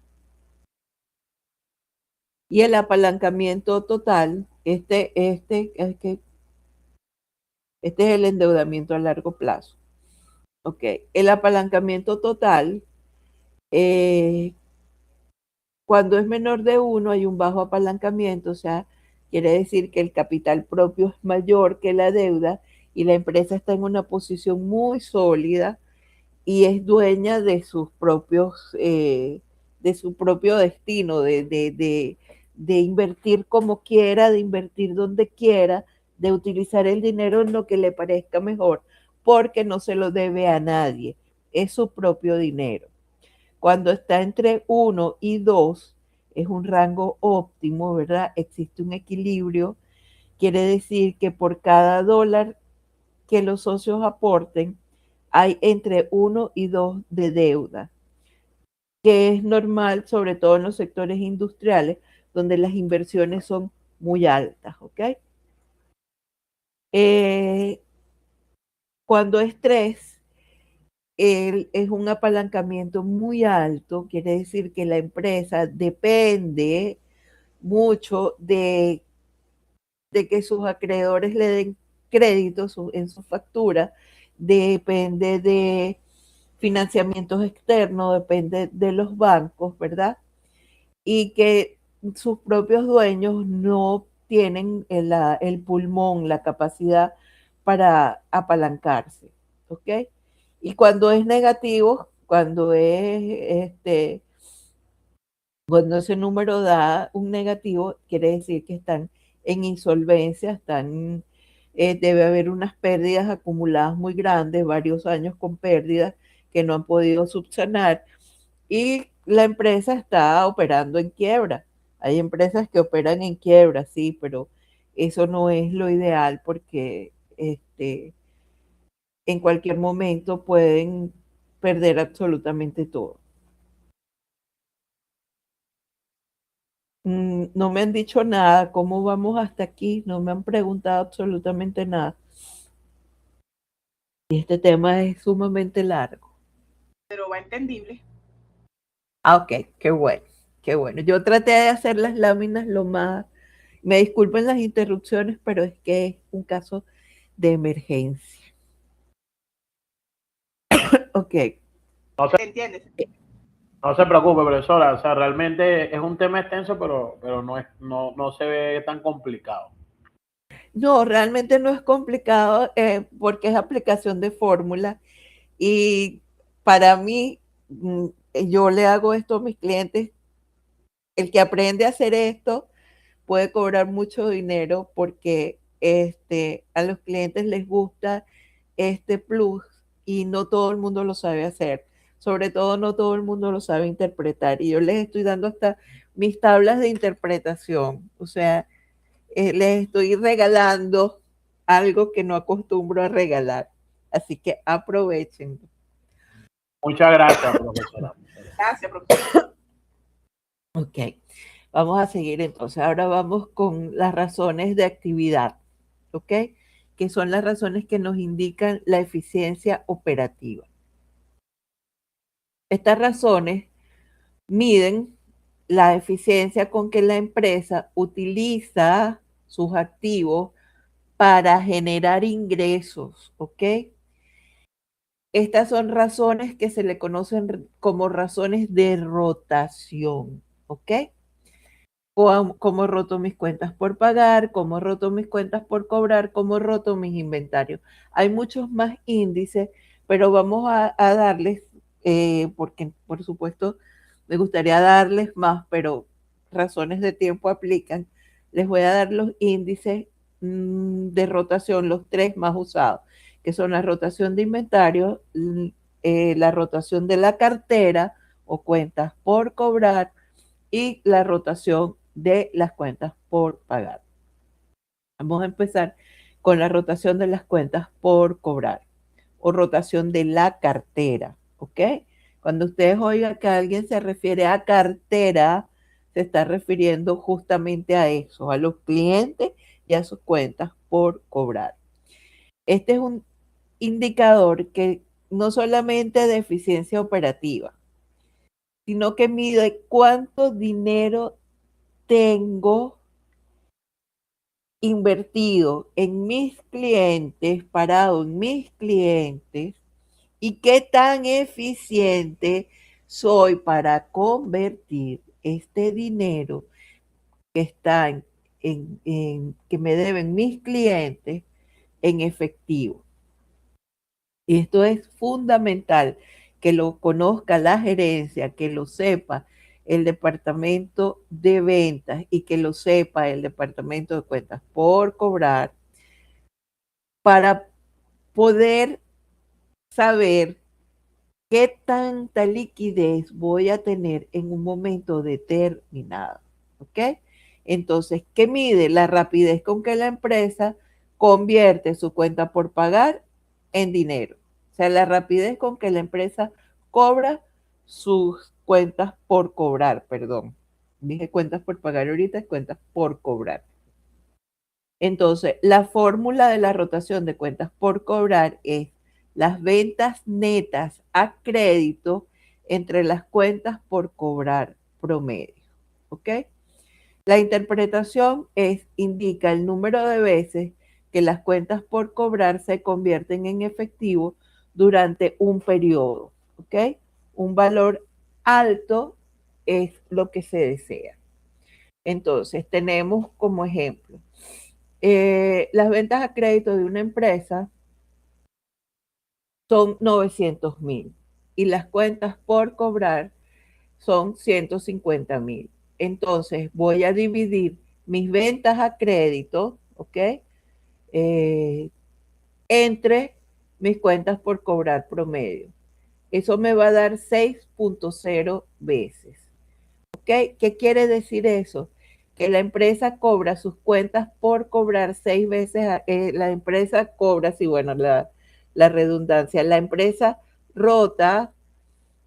Y el apalancamiento total, este es el endeudamiento a largo plazo. Ok, el apalancamiento total, eh, cuando es menor de uno hay un bajo apalancamiento, o sea, quiere decir que el capital propio es mayor que la deuda y la empresa está en una posición muy sólida y es dueña de sus propios, de su propio destino, de invertir como quiera, de invertir donde quiera, de utilizar el dinero en lo que le parezca mejor, porque no se lo debe a nadie, es su propio dinero. Cuando está entre uno y 2 es un rango óptimo, ¿verdad? Existe un equilibrio, quiere decir que por cada dólar que los socios aporten, hay entre uno y 2 de deuda, que es normal, sobre todo en los sectores industriales, donde las inversiones son muy altas, ¿ok? Eh, Cuando es 3, es un apalancamiento muy alto, quiere decir que la empresa depende mucho de que sus acreedores le den crédito en su factura, depende de financiamientos externos, depende de los bancos, ¿verdad? Y que sus propios dueños no tienen el pulmón, la capacidad para apalancarse, ¿ok? Y cuando es negativo, cuando ese número da un negativo, quiere decir que están en insolvencia, debe haber unas pérdidas acumuladas muy grandes, varios años con pérdidas que no han podido subsanar y la empresa está operando en quiebra. Hay empresas que operan en quiebra, sí, pero eso no es lo ideal porque en cualquier momento pueden perder absolutamente todo. No me han dicho nada, ¿cómo vamos hasta aquí? No me han preguntado absolutamente nada. Y este tema es sumamente largo. Pero va entendible. Ah, ok, qué bueno, qué bueno. Yo traté de hacer las láminas lo más. Me disculpen las interrupciones, pero es que es un caso de emergencia. Ok. No se entiende. No se preocupe, profesora. O sea, realmente es un tema extenso, pero no se ve tan complicado. No, realmente no es complicado porque es aplicación de fórmula y para mí, yo le hago esto a mis clientes. El que aprende a hacer esto puede cobrar mucho dinero porque a los clientes les gusta este plus y no todo el mundo lo sabe hacer. Sobre todo no todo el mundo lo sabe interpretar. Y yo les estoy dando hasta mis tablas de interpretación. O sea, les estoy regalando algo que no acostumbro a regalar. Así que aprovechen. Muchas gracias, profesora. Gracias, profesor. Ok, vamos a seguir entonces. Ahora vamos con las razones de actividad, ¿ok? Que son las razones que nos indican la eficiencia operativa. Estas razones miden la eficiencia con que la empresa utiliza sus activos para generar ingresos, ¿ok? Estas son razones que se le conocen como razones de rotación, ¿ok? Cómo he roto mis cuentas por pagar, cómo he roto mis cuentas por cobrar, cómo he roto mis inventarios. Hay muchos más índices, pero vamos a darles, porque por supuesto me gustaría darles más, pero razones de tiempo aplican. Les voy a dar los índices de rotación, los tres más usados, que son la rotación de inventario, la rotación de la cartera o cuentas por cobrar y la rotación de las cuentas por pagar. Vamos a empezar con la rotación de las cuentas por cobrar o rotación de la cartera, ¿ok? Cuando ustedes oigan que alguien se refiere a cartera, se está refiriendo justamente a eso, a los clientes y a sus cuentas por cobrar. Este es un indicador que no solamente de eficiencia operativa, sino que mide cuánto dinero tengo invertido en mis clientes, parado en mis clientes, y qué tan eficiente soy para convertir este dinero que está que me deben mis clientes en efectivo. Y esto es fundamental, que lo conozca la gerencia, que lo sepa el departamento de ventas y que lo sepa el departamento de cuentas por cobrar, para poder saber qué tanta liquidez voy a tener en un momento determinado. ¿Ok? Entonces, ¿qué mide? La rapidez con que la empresa convierte su cuenta por pagar en dinero. O sea, la rapidez con que la empresa cobra sus cuentas por cobrar, perdón. Dije cuentas por pagar ahorita, es cuentas por cobrar. Entonces, la fórmula de la rotación de cuentas por cobrar es las ventas netas a crédito entre las cuentas por cobrar promedio. ¿Ok? La interpretación indica el número de veces que las cuentas por cobrar se convierten en efectivo durante un periodo. ¿Ok? Un valor alto es lo que se desea. Entonces, tenemos como ejemplo las ventas a crédito de una empresa son 900,000 y las cuentas por cobrar son 150,000. Entonces voy a dividir mis ventas a crédito, ¿ok? Entre mis cuentas por cobrar promedio. Eso me va a dar 6.0 veces. ¿Ok? ¿Qué quiere decir eso? Que la empresa cobra sus cuentas por cobrar 6 veces, la empresa cobra, sí, bueno, la redundancia, la empresa rota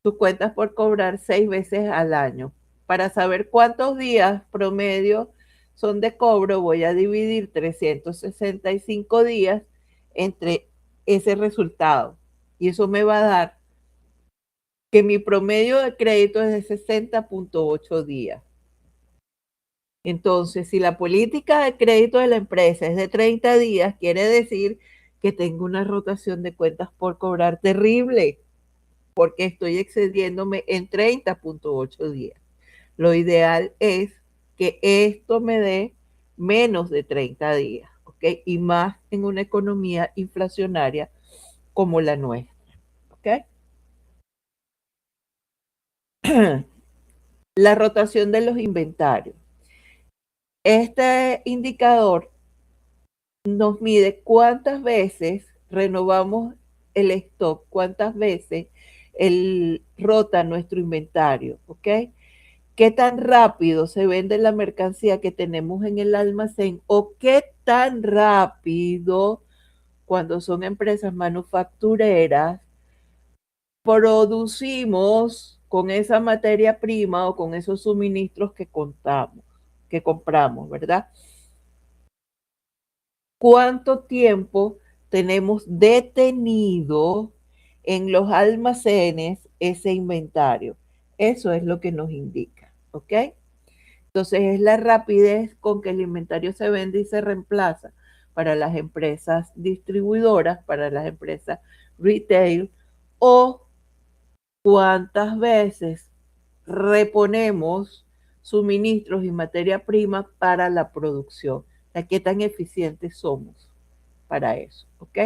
sus cuentas por cobrar 6 veces al año. Para saber cuántos días promedio son de cobro, voy a dividir 365 días entre ese resultado. Y eso me va a dar que mi promedio de crédito es de 60.8 días. Entonces, si la política de crédito de la empresa es de 30 días, quiere decir que tengo una rotación de cuentas por cobrar terrible, porque estoy excediéndome en 30.8 días. Lo ideal es que esto me dé menos de 30 días, ¿ok? Y más en una economía inflacionaria como la nuestra, ¿ok? La rotación de los inventarios. Este indicador nos mide cuántas veces renovamos el stock, cuántas veces rota nuestro inventario, ¿ok? Qué tan rápido se vende la mercancía que tenemos en el almacén o qué tan rápido, cuando son empresas manufactureras, producimos con esa materia prima o con esos suministros que compramos, ¿verdad? ¿Cuánto tiempo tenemos detenido en los almacenes ese inventario? Eso es lo que nos indica, ¿ok? Entonces es la rapidez con que el inventario se vende y se reemplaza para las empresas distribuidoras, para las empresas retail, o cuántas veces reponemos suministros y materia prima para la producción. O sea, qué tan eficientes somos para eso, ¿ok?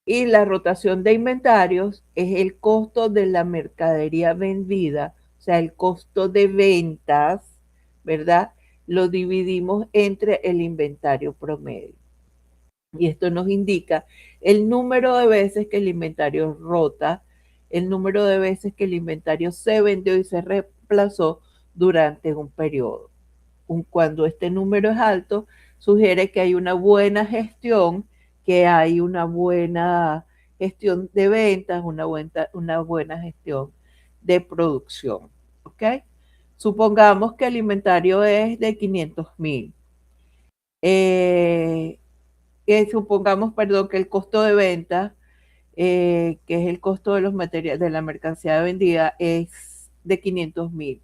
Y la rotación de inventarios es el costo de la mercadería vendida, o sea, el costo de ventas, ¿verdad? Lo dividimos entre el inventario promedio. Y esto nos indica el número de veces que el inventario rota, el número de veces que el inventario se vendió y se reemplazó durante un periodo. Cuando este número es alto, sugiere que hay una buena gestión, que hay una buena gestión de ventas, una buena gestión de producción. ¿Ok? Supongamos que el inventario es de 500,000. Supongamos, perdón, que el costo de venta, que es el costo de los materiales, de la mercancía vendida, es de 500,000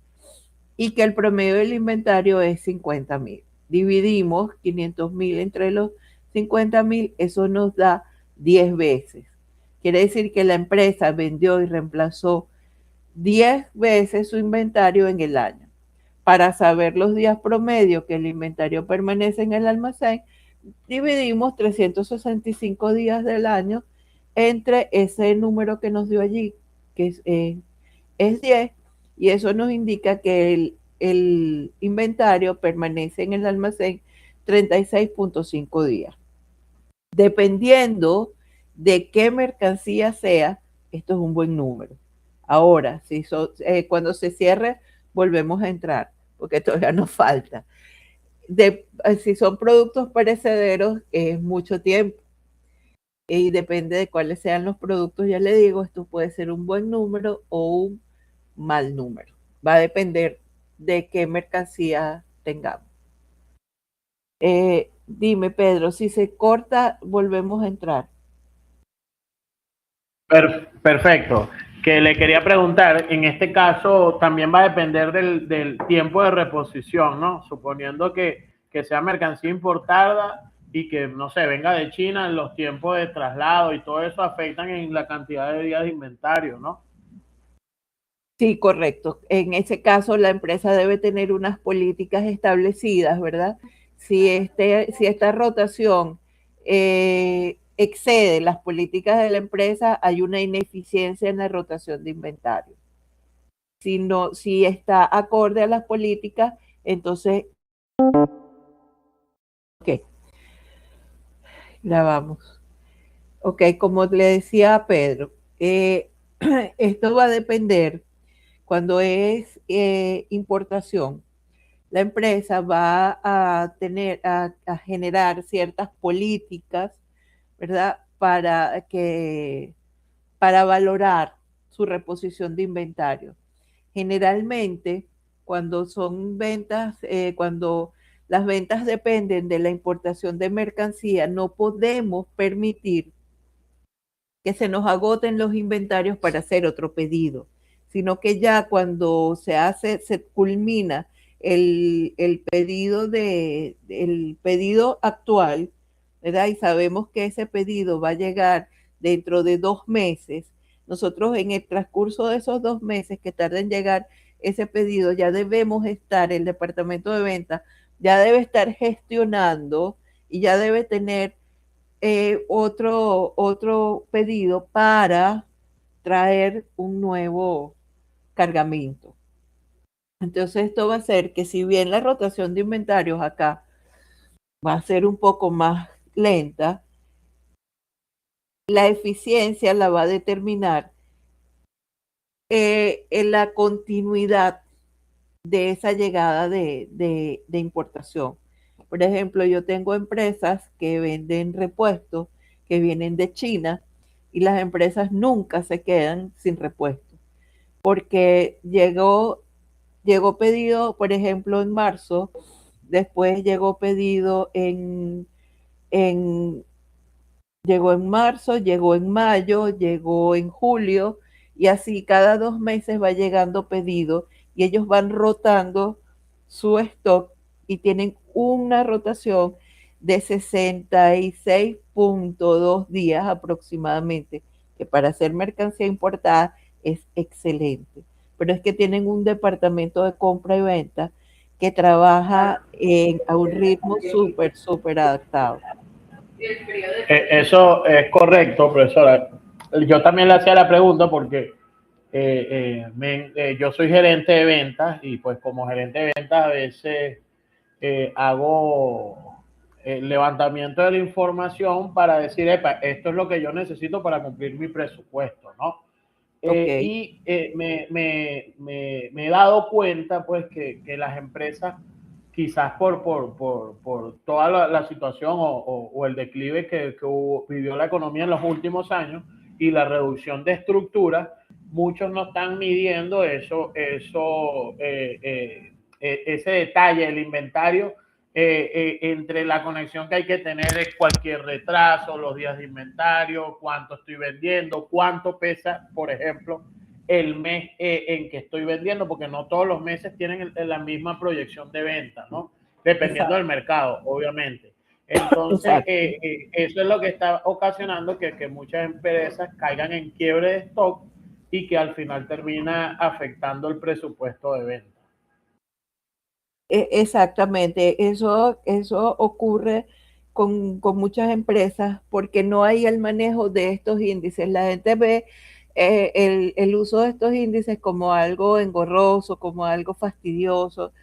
y que el promedio del inventario es 50,000. Dividimos 500,000 entre los 50,000, eso nos da 10 veces. Quiere decir que la empresa vendió y reemplazó 10 veces su inventario en el año. Para saber los días promedio que el inventario permanece en el almacén, dividimos 365 días del año entre ese número que nos dio allí, que es 10, y eso nos indica que el inventario permanece en el almacén 36.5 días. Dependiendo de qué mercancía sea, esto es un buen número. Ahora, cuando se cierre, volvemos a entrar, porque todavía nos falta. Si son productos perecederos, es mucho tiempo. Y depende de cuáles sean los productos, ya le digo, esto puede ser un buen número o un mal número. Va a depender de qué mercancía tengamos. Dime, Pedro, si se corta, volvemos a entrar. Perfecto. Que le quería preguntar, en este caso también va a depender del tiempo de reposición, ¿no? Suponiendo que sea mercancía importada y que, no sé, venga de China, los tiempos de traslado y todo eso afectan en la cantidad de días de inventario, ¿no? Sí, correcto. En ese caso, la empresa debe tener unas políticas establecidas, ¿verdad? Si esta rotación excede las políticas de la empresa, hay una ineficiencia en la rotación de inventario. Si está acorde a las políticas, entonces, ok, la vamos. Ok, como le decía a Pedro, esto va a depender cuando es importación. La empresa va a generar ciertas políticas, ¿verdad? Para valorar su reposición de inventario. Generalmente, cuando son ventas, cuando las ventas dependen de la importación de mercancía, no podemos permitir que se nos agoten los inventarios para hacer otro pedido, sino que ya cuando se culmina el pedido actual, ¿verdad? Y sabemos que ese pedido va a llegar dentro de 2 meses. Nosotros en el transcurso de esos 2 meses que tarda en llegar ese pedido, ya debemos estar, el departamento de ventas ya debe estar gestionando y ya debe tener otro pedido para traer un nuevo cargamento. Entonces esto va a hacer que, si bien la rotación de inventarios acá va a ser un poco más lenta, la eficiencia la va a determinar en la continuidad de esa llegada de importación. Por ejemplo, yo tengo empresas que venden repuestos que vienen de China, y las empresas nunca se quedan sin repuesto, porque llegó pedido, por ejemplo, en marzo, después llegó pedido llegó en marzo, llegó en mayo, llegó en julio, y así cada 2 meses va llegando pedido, y ellos van rotando su stock y tienen una rotación de 66.2 días aproximadamente, que para hacer mercancía importada es excelente. Pero es que tienen un departamento de compra y venta que trabaja a un ritmo súper adaptado. Eso es correcto, profesora. Yo también le hacía la pregunta porque yo soy gerente de ventas y pues como gerente de ventas a veces hago levantamiento de la información para decir, epa, esto es lo que yo necesito para cumplir mi presupuesto, ¿no? Okay. Me he dado cuenta pues que las empresas quizás por toda la situación o el declive que vivió la economía en los últimos años y la reducción de estructuras, muchos no están midiendo ese detalle, el inventario, entre la conexión que hay que tener de cualquier retraso, los días de inventario, cuánto estoy vendiendo, cuánto pesa, por ejemplo, el mes en que estoy vendiendo, porque no todos los meses tienen la misma proyección de venta, ¿no? Dependiendo del mercado, obviamente. Entonces, eso es lo que está ocasionando que muchas empresas caigan en quiebre de stock y que al final termina afectando el presupuesto de venta. Exactamente, eso ocurre con muchas empresas porque no hay el manejo de estos índices. La gente ve el uso de estos índices como algo engorroso, como algo fastidioso.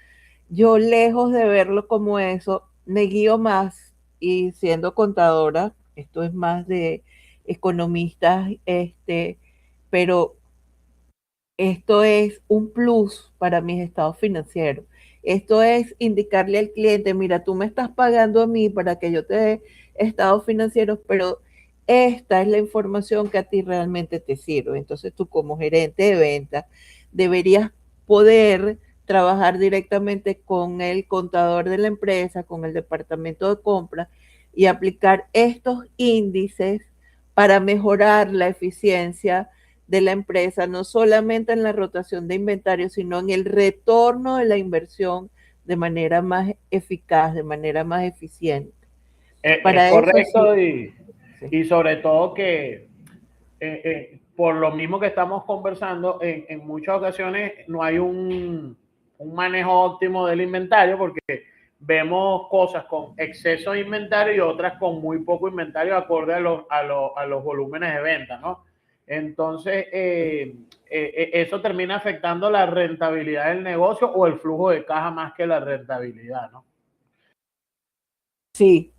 Yo, lejos de verlo como eso, me guío más, y siendo contadora, esto es más de economistas, pero esto es un plus para mis estados financieros. Esto es indicarle al cliente, mira, tú me estás pagando a mí para que yo te dé estados financieros, pero esta es la información que a ti realmente te sirve. Entonces tú, como gerente de ventas, deberías poder trabajar directamente con el contador de la empresa, con el departamento de compras, y aplicar estos índices para mejorar la eficiencia de la empresa, no solamente en la rotación de inventario, sino en el retorno de la inversión de manera más eficaz, de manera más eficiente. Es correcto, y sobre todo que por lo mismo que estamos conversando, en muchas ocasiones no hay un manejo óptimo del inventario, porque vemos cosas con exceso de inventario y otras con muy poco inventario acorde a los volúmenes de venta, ¿no? Entonces, eso termina afectando la rentabilidad del negocio o el flujo de caja más que la rentabilidad, ¿no? Sí,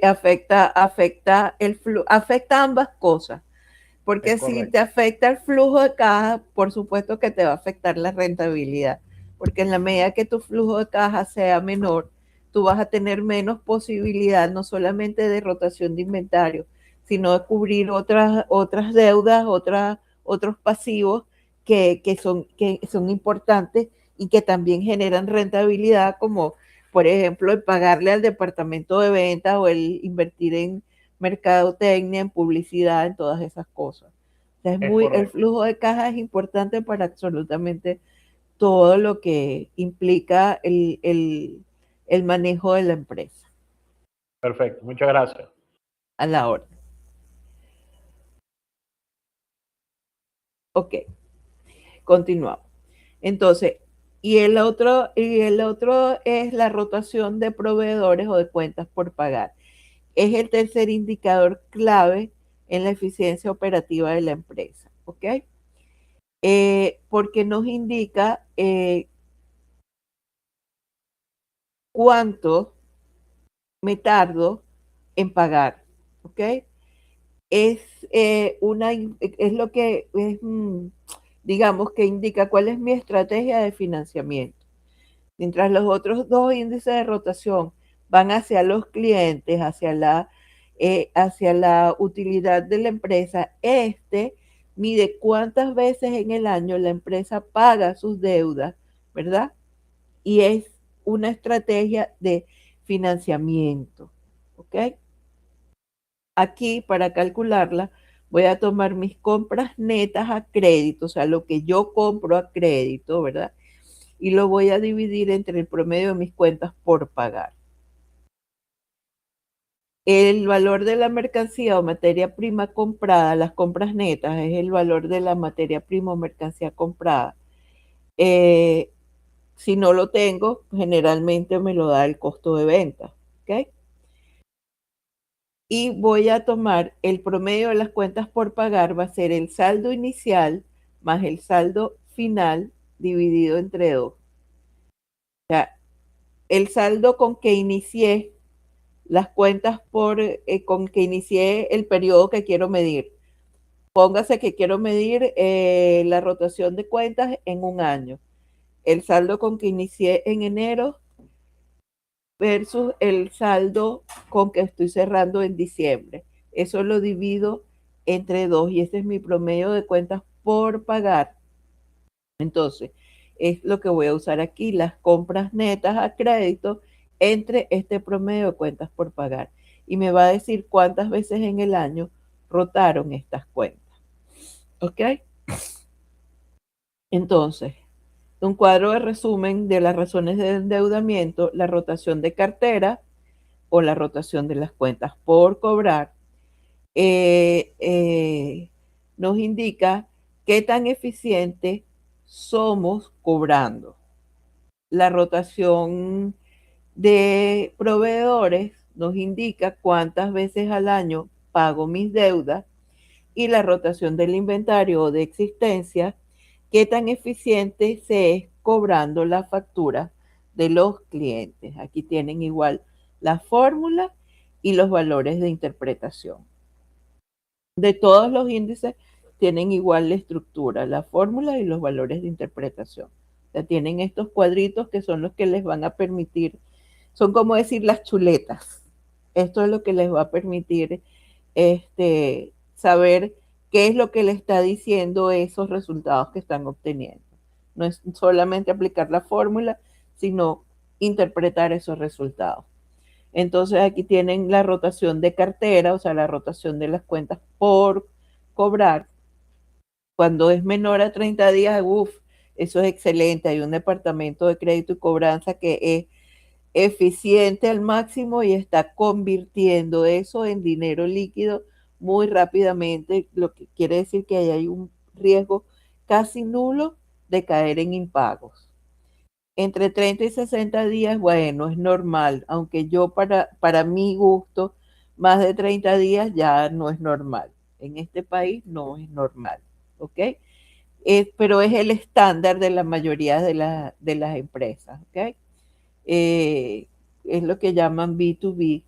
afecta ambas cosas. Porque si te afecta el flujo de caja, por supuesto que te va a afectar la rentabilidad. Porque en la medida que tu flujo de caja sea menor, tú vas a tener menos posibilidad no solamente de rotación de inventario, sino de cubrir otras deudas, otros pasivos que son importantes y que también generan rentabilidad, como por ejemplo el pagarle al departamento de ventas o el invertir en mercadotecnia, en publicidad, en todas esas cosas. O sea, el flujo de caja es importante para absolutamente todo lo que implica el manejo de la empresa. Perfecto, muchas gracias. A la orden. Ok, continuamos. Entonces, y el otro es la rotación de proveedores o de cuentas por pagar. Es el tercer indicador clave en la eficiencia operativa de la empresa, ¿ok? Porque nos indica cuánto me tardo en pagar, ¿ok? Es lo que es, digamos, que indica cuál es mi estrategia de financiamiento. Mientras los otros dos índices de rotación van hacia los clientes, hacia la utilidad de la empresa, mide cuántas veces en el año la empresa paga sus deudas, ¿verdad? Y es una estrategia de financiamiento, ¿ok? Aquí, para calcularla, voy a tomar mis compras netas a crédito, o sea, lo que yo compro a crédito, ¿verdad? Y lo voy a dividir entre el promedio de mis cuentas por pagar. El valor de la mercancía o materia prima comprada, las compras netas, es el valor de la materia prima o mercancía comprada. Si no lo tengo, generalmente me lo da el costo de venta. ¿Ok? Y voy a tomar el promedio de las cuentas por pagar, va a ser el saldo inicial más el saldo final dividido entre 2. O sea, el saldo con que inicié las cuentas con que inicié el periodo que quiero medir. Póngase que quiero medir la rotación de cuentas en un año. El saldo con que inicié en enero versus el saldo con que estoy cerrando en diciembre. Eso lo divido entre 2 y ese es mi promedio de cuentas por pagar. Entonces, es lo que voy a usar aquí, las compras netas a crédito entre este promedio de cuentas por pagar. Y me va a decir cuántas veces en el año rotaron estas cuentas. ¿Ok? Entonces, un cuadro de resumen de las razones de endeudamiento, la rotación de cartera o la rotación de las cuentas por cobrar, nos indica qué tan eficiente somos cobrando. La rotación de proveedores nos indica cuántas veces al año pago mis deudas y la rotación del inventario o de existencia, qué tan eficiente se es cobrando la factura de los clientes. Aquí tienen igual la fórmula y los valores de interpretación. De todos los índices tienen igual la estructura, la fórmula y los valores de interpretación. O sea, tienen estos cuadritos que son los que les van a permitir, son como decir las chuletas. Esto es lo que les va a permitir saber qué es lo que le está diciendo esos resultados que están obteniendo. No es solamente aplicar la fórmula, sino interpretar esos resultados. Entonces aquí tienen la rotación de cartera, o sea, la rotación de las cuentas por cobrar. Cuando es menor a 30 días, eso es excelente. Hay un departamento de crédito y cobranza que es eficiente al máximo y está convirtiendo eso en dinero líquido muy rápidamente, lo que quiere decir que ahí hay un riesgo casi nulo de caer en impagos. Entre 30 y 60 días, bueno, es normal, aunque yo para mi gusto, más de 30 días ya no es normal. En este país no es normal, ¿ok? Pero es el estándar de la mayoría de las empresas, ¿ok? Es lo que llaman B2B,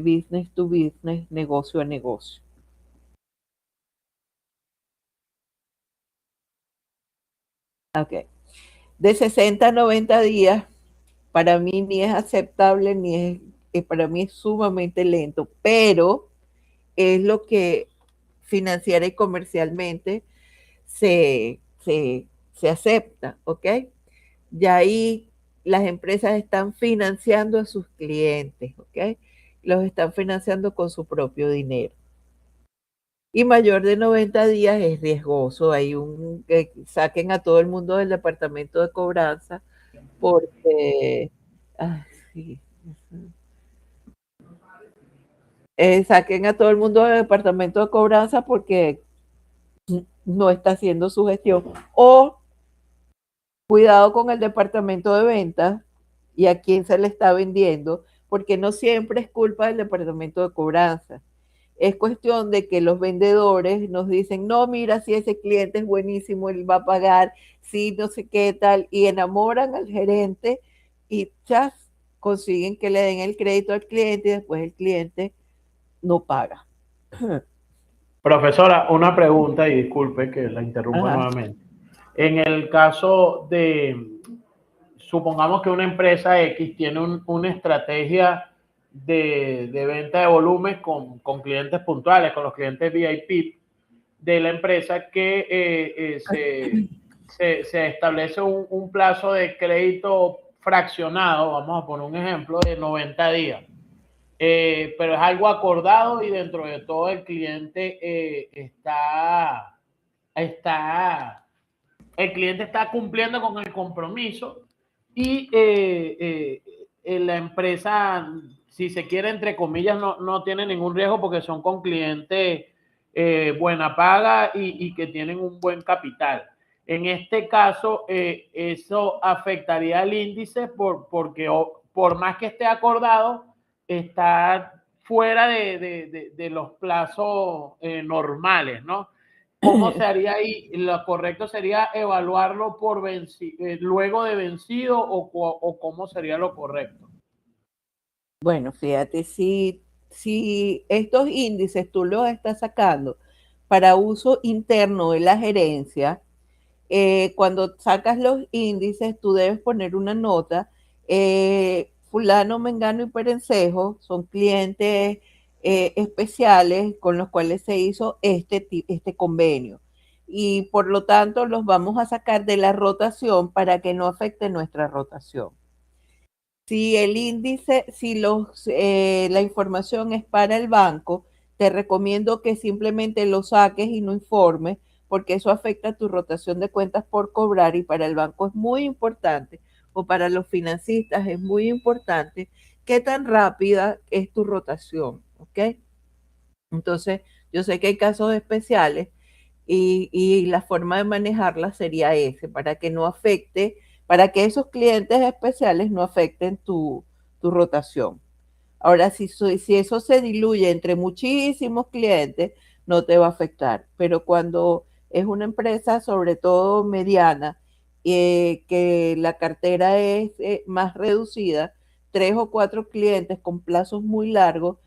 business to business, negocio a negocio. Ok. De 60 a 90 días, para mí ni es aceptable, para mí es sumamente lento, pero es lo que financiera y comercialmente se acepta, ¿ok? Ya ahí las empresas están financiando a sus clientes, ¿ok? Los están financiando con su propio dinero. Y mayor de 90 días es riesgoso. Hay que saquen a todo el mundo del departamento de cobranza porque, sí, saquen a todo el mundo del departamento de cobranza porque no está haciendo su gestión. O cuidado con el departamento de ventas y a quién se le está vendiendo, porque no siempre es culpa del departamento de cobranza. Es cuestión de que los vendedores nos dicen, no, mira, si ese cliente es buenísimo, él va a pagar, sí, no sé qué tal, y enamoran al gerente y ya consiguen que le den el crédito al cliente y después el cliente no paga. Profesora, una pregunta y disculpe que la interrumpa nuevamente. En el caso de, supongamos que una empresa X tiene una estrategia de venta de volumen con clientes puntuales, con los clientes VIP de la empresa que se establece un plazo de crédito fraccionado, vamos a poner un ejemplo, de 90 días. Pero es algo acordado y dentro de todo el cliente el cliente está cumpliendo con el compromiso y la empresa si se quiere, entre comillas, no tiene ningún riesgo porque son con clientes buena paga y que tienen un buen capital. En este caso, eso afectaría al índice porque por más que esté acordado, está fuera de los plazos normales, ¿no? ¿Cómo se haría ahí? Lo correcto sería evaluarlo luego de vencido o cómo sería lo correcto. Bueno, fíjate, si estos índices tú los estás sacando para uso interno de la gerencia, cuando sacas los índices, tú debes poner una nota. Fulano, Mengano y Perencejo son clientes especiales con los cuales se hizo este convenio. Y por lo tanto los vamos a sacar de la rotación para que no afecte nuestra rotación. Si el índice, la información es para el banco, te recomiendo que simplemente lo saques y no informes, porque eso afecta tu rotación de cuentas por cobrar y para el banco es muy importante, o para los financistas es muy importante, qué tan rápida es tu rotación, ¿ok? Entonces, yo sé que hay casos especiales y la forma de manejarla sería ese, para que no afecte, para que esos clientes especiales no afecten tu rotación. Ahora, si eso se diluye entre muchísimos clientes, no te va a afectar. Pero cuando es una empresa, sobre todo mediana, que la cartera es más reducida, 3 o 4 clientes con plazos muy largos,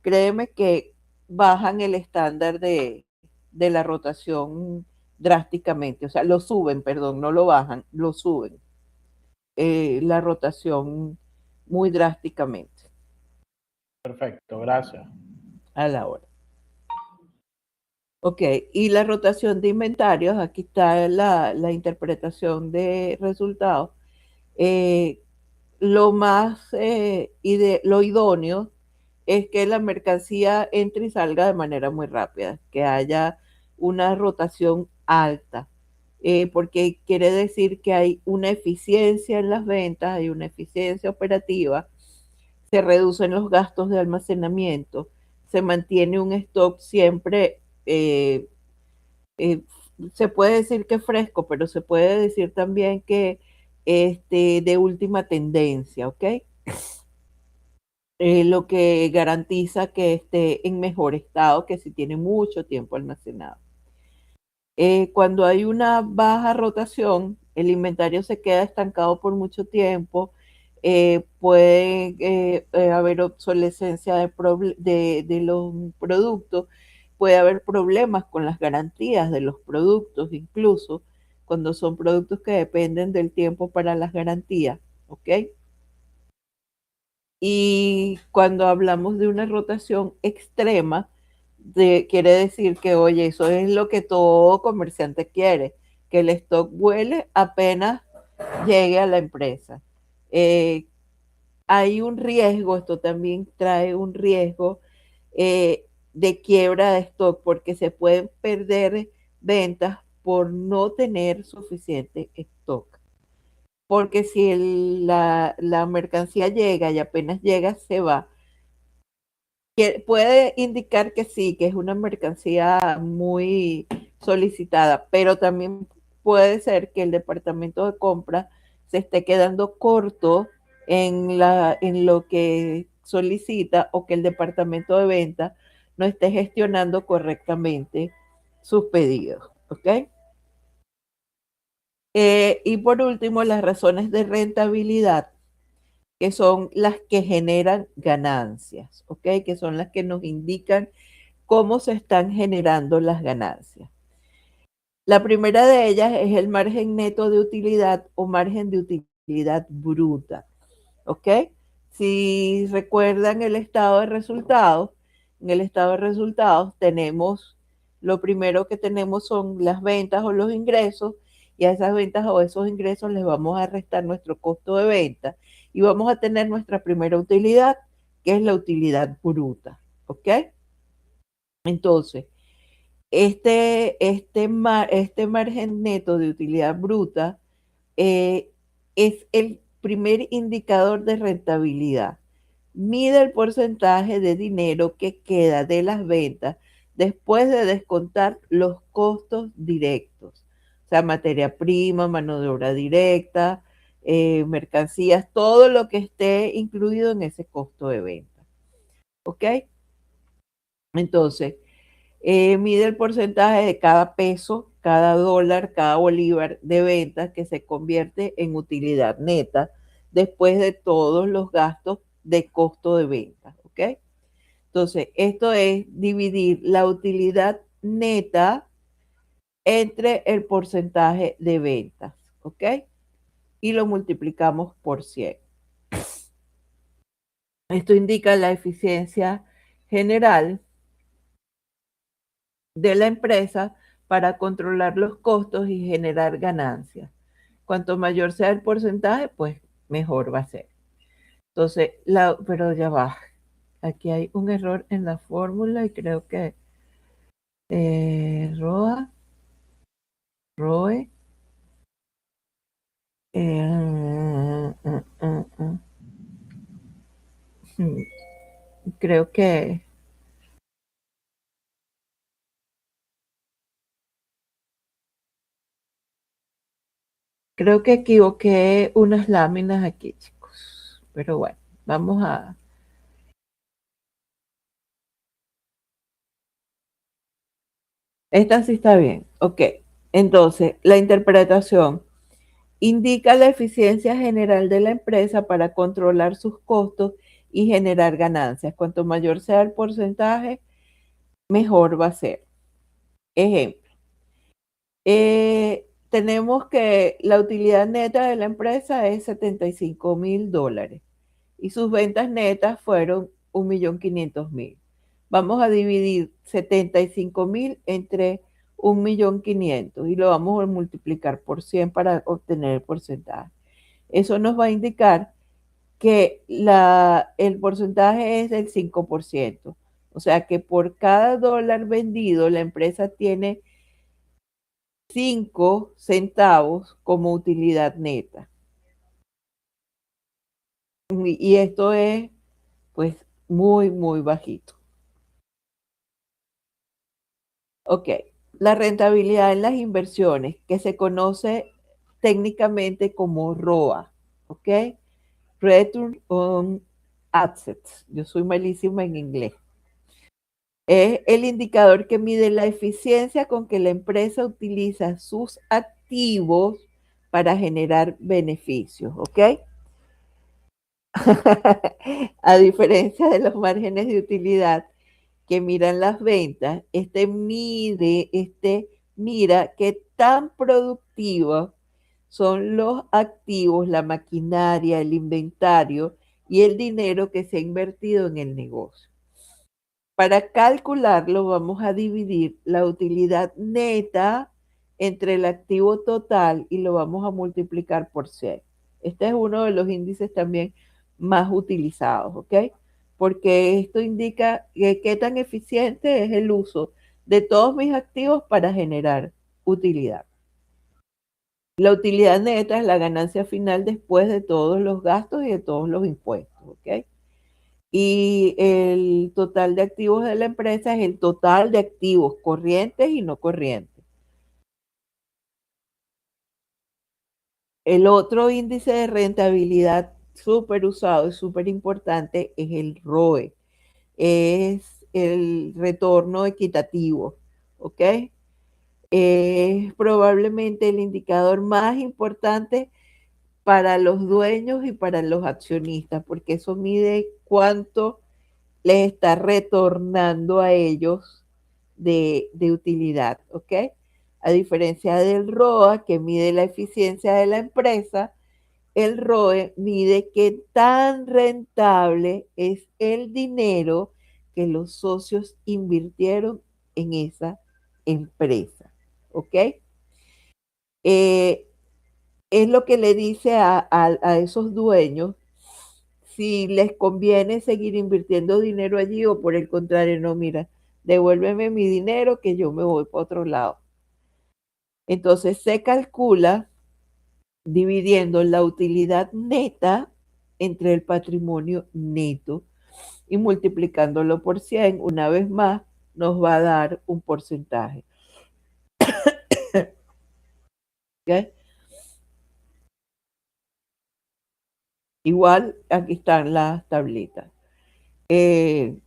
créeme que bajan el estándar de la rotación drásticamente. O sea, lo suben, perdón, no lo bajan, lo suben. La rotación muy drásticamente Perfecto, gracias. a la hora. Ok, y la rotación de inventarios, aquí está la interpretación de resultados. Eh, lo idóneo es que la mercancía entre y salga de manera muy rápida, que haya una rotación alta, porque quiere decir que hay una eficiencia en las ventas, hay una eficiencia operativa, se reducen los gastos de almacenamiento, se mantiene un stock siempre, eh, se puede decir que fresco, pero se puede decir también que de última tendencia, ¿ok? Lo que garantiza que esté en mejor estado que si tiene mucho tiempo almacenado. Cuando hay una baja rotación, el inventario se queda estancado por mucho tiempo, puede haber obsolescencia de los productos, puede haber problemas con las garantías de los productos, incluso cuando son productos que dependen del tiempo para las garantías, ¿ok? Y cuando hablamos de una rotación extrema, quiere decir que, oye, eso es lo que todo comerciante quiere, que el stock vuele apenas llegue a la empresa. Hay un riesgo, esto también trae un riesgo de quiebra de stock, porque se pueden perder ventas por no tener suficiente stock. Porque si la mercancía llega y apenas llega, se va, puede indicar que sí, que es una mercancía muy solicitada, pero también puede ser que el departamento de compra se esté quedando corto en lo que solicita, o que el departamento de venta no esté gestionando correctamente sus pedidos, ¿ok? Y por último, las razones de rentabilidad, que son las que generan ganancias, ¿ok? Que son las que nos indican cómo se están generando las ganancias. La primera de ellas es el margen neto de utilidad o margen de utilidad bruta, ¿ok? Si recuerdan el estado de resultados, en el estado de resultados tenemos, lo primero que tenemos son las ventas o los ingresos, y a esas ventas o esos ingresos les vamos a restar nuestro costo de venta y vamos a tener nuestra primera utilidad, que es la utilidad bruta, ¿ok? Entonces, este margen neto de utilidad bruta es el primer indicador de rentabilidad. mide el porcentaje de dinero que queda de las ventas después de descontar los costos directos, o sea, materia prima, mano de obra directa, mercancías, todo lo que esté incluido en ese costo de venta. ¿Ok? Entonces, mide el porcentaje de cada peso, cada dólar, cada bolívar de ventas que se convierte en utilidad neta después de todos los gastos de costo de venta. ¿Ok? Entonces, esto es dividir la utilidad neta entre el porcentaje de ventas. ¿Ok? Y lo multiplicamos por 100. Esto indica la eficiencia general de la empresa para controlar los costos y generar ganancias. Cuanto mayor sea el porcentaje, pues mejor va a ser. Entonces, pero ya va. Aquí hay un error en la fórmula y creo que ROA, ROE, creo que equivoqué unas láminas aquí, chicos. Pero bueno, vamos a... Esta sí está bien. Ok. Entonces, la interpretación indica la eficiencia general de la empresa para controlar sus costos y generar ganancias. Cuanto mayor sea el porcentaje, mejor va a ser. Ejemplo. Tenemos que la utilidad neta de la empresa es $75,000 y sus ventas netas fueron 1.500.000. Vamos a dividir 75,000 entre 1.500.000 y lo vamos a multiplicar por 100 para obtener el porcentaje. Eso nos va a indicar que el porcentaje es del 5%. O sea que por cada dólar vendido, la empresa tiene 5 centavos como utilidad neta. Y esto es, pues, muy, muy bajito. Ok, la rentabilidad en las inversiones, que se conoce técnicamente como ROA, ¿ok? Return on Assets. Yo soy malísima en inglés. Es el indicador que mide la eficiencia con que la empresa utiliza sus activos para generar beneficios, ¿ok? A diferencia de los márgenes de utilidad que miran las ventas, mira qué tan productivos son los activos, la maquinaria, el inventario y el dinero que se ha invertido en el negocio. Para calcularlo, vamos a dividir la utilidad neta entre el activo total y lo vamos a multiplicar por 100. Este es uno de los índices también más utilizados, ¿ok? Porque esto indica qué tan eficiente es el uso de todos mis activos para generar utilidad. La utilidad neta es la ganancia final después de todos los gastos y de todos los impuestos, ¿ok? Y el total de activos de la empresa es el total de activos corrientes y no corrientes. El otro índice de rentabilidad súper usado y súper importante es el ROE. Es el retorno equitativo, ¿ok? Es probablemente el indicador más importante para los dueños y para los accionistas, porque eso mide cuánto les está retornando a ellos de utilidad, ¿ok? A diferencia del ROA, que mide la eficiencia de la empresa, el ROE mide qué tan rentable es el dinero que los socios invirtieron en esa empresa, ¿ok? Es lo que le dice a esos dueños si les conviene seguir invirtiendo dinero allí o por el contrario, no, mira, devuélveme mi dinero que yo me voy para otro lado. Entonces se calcula dividiendo la utilidad neta entre el patrimonio neto y multiplicándolo por 100, una vez más, nos va a dar un porcentaje. ¿Okay? Igual, aquí están las tablitas. Pero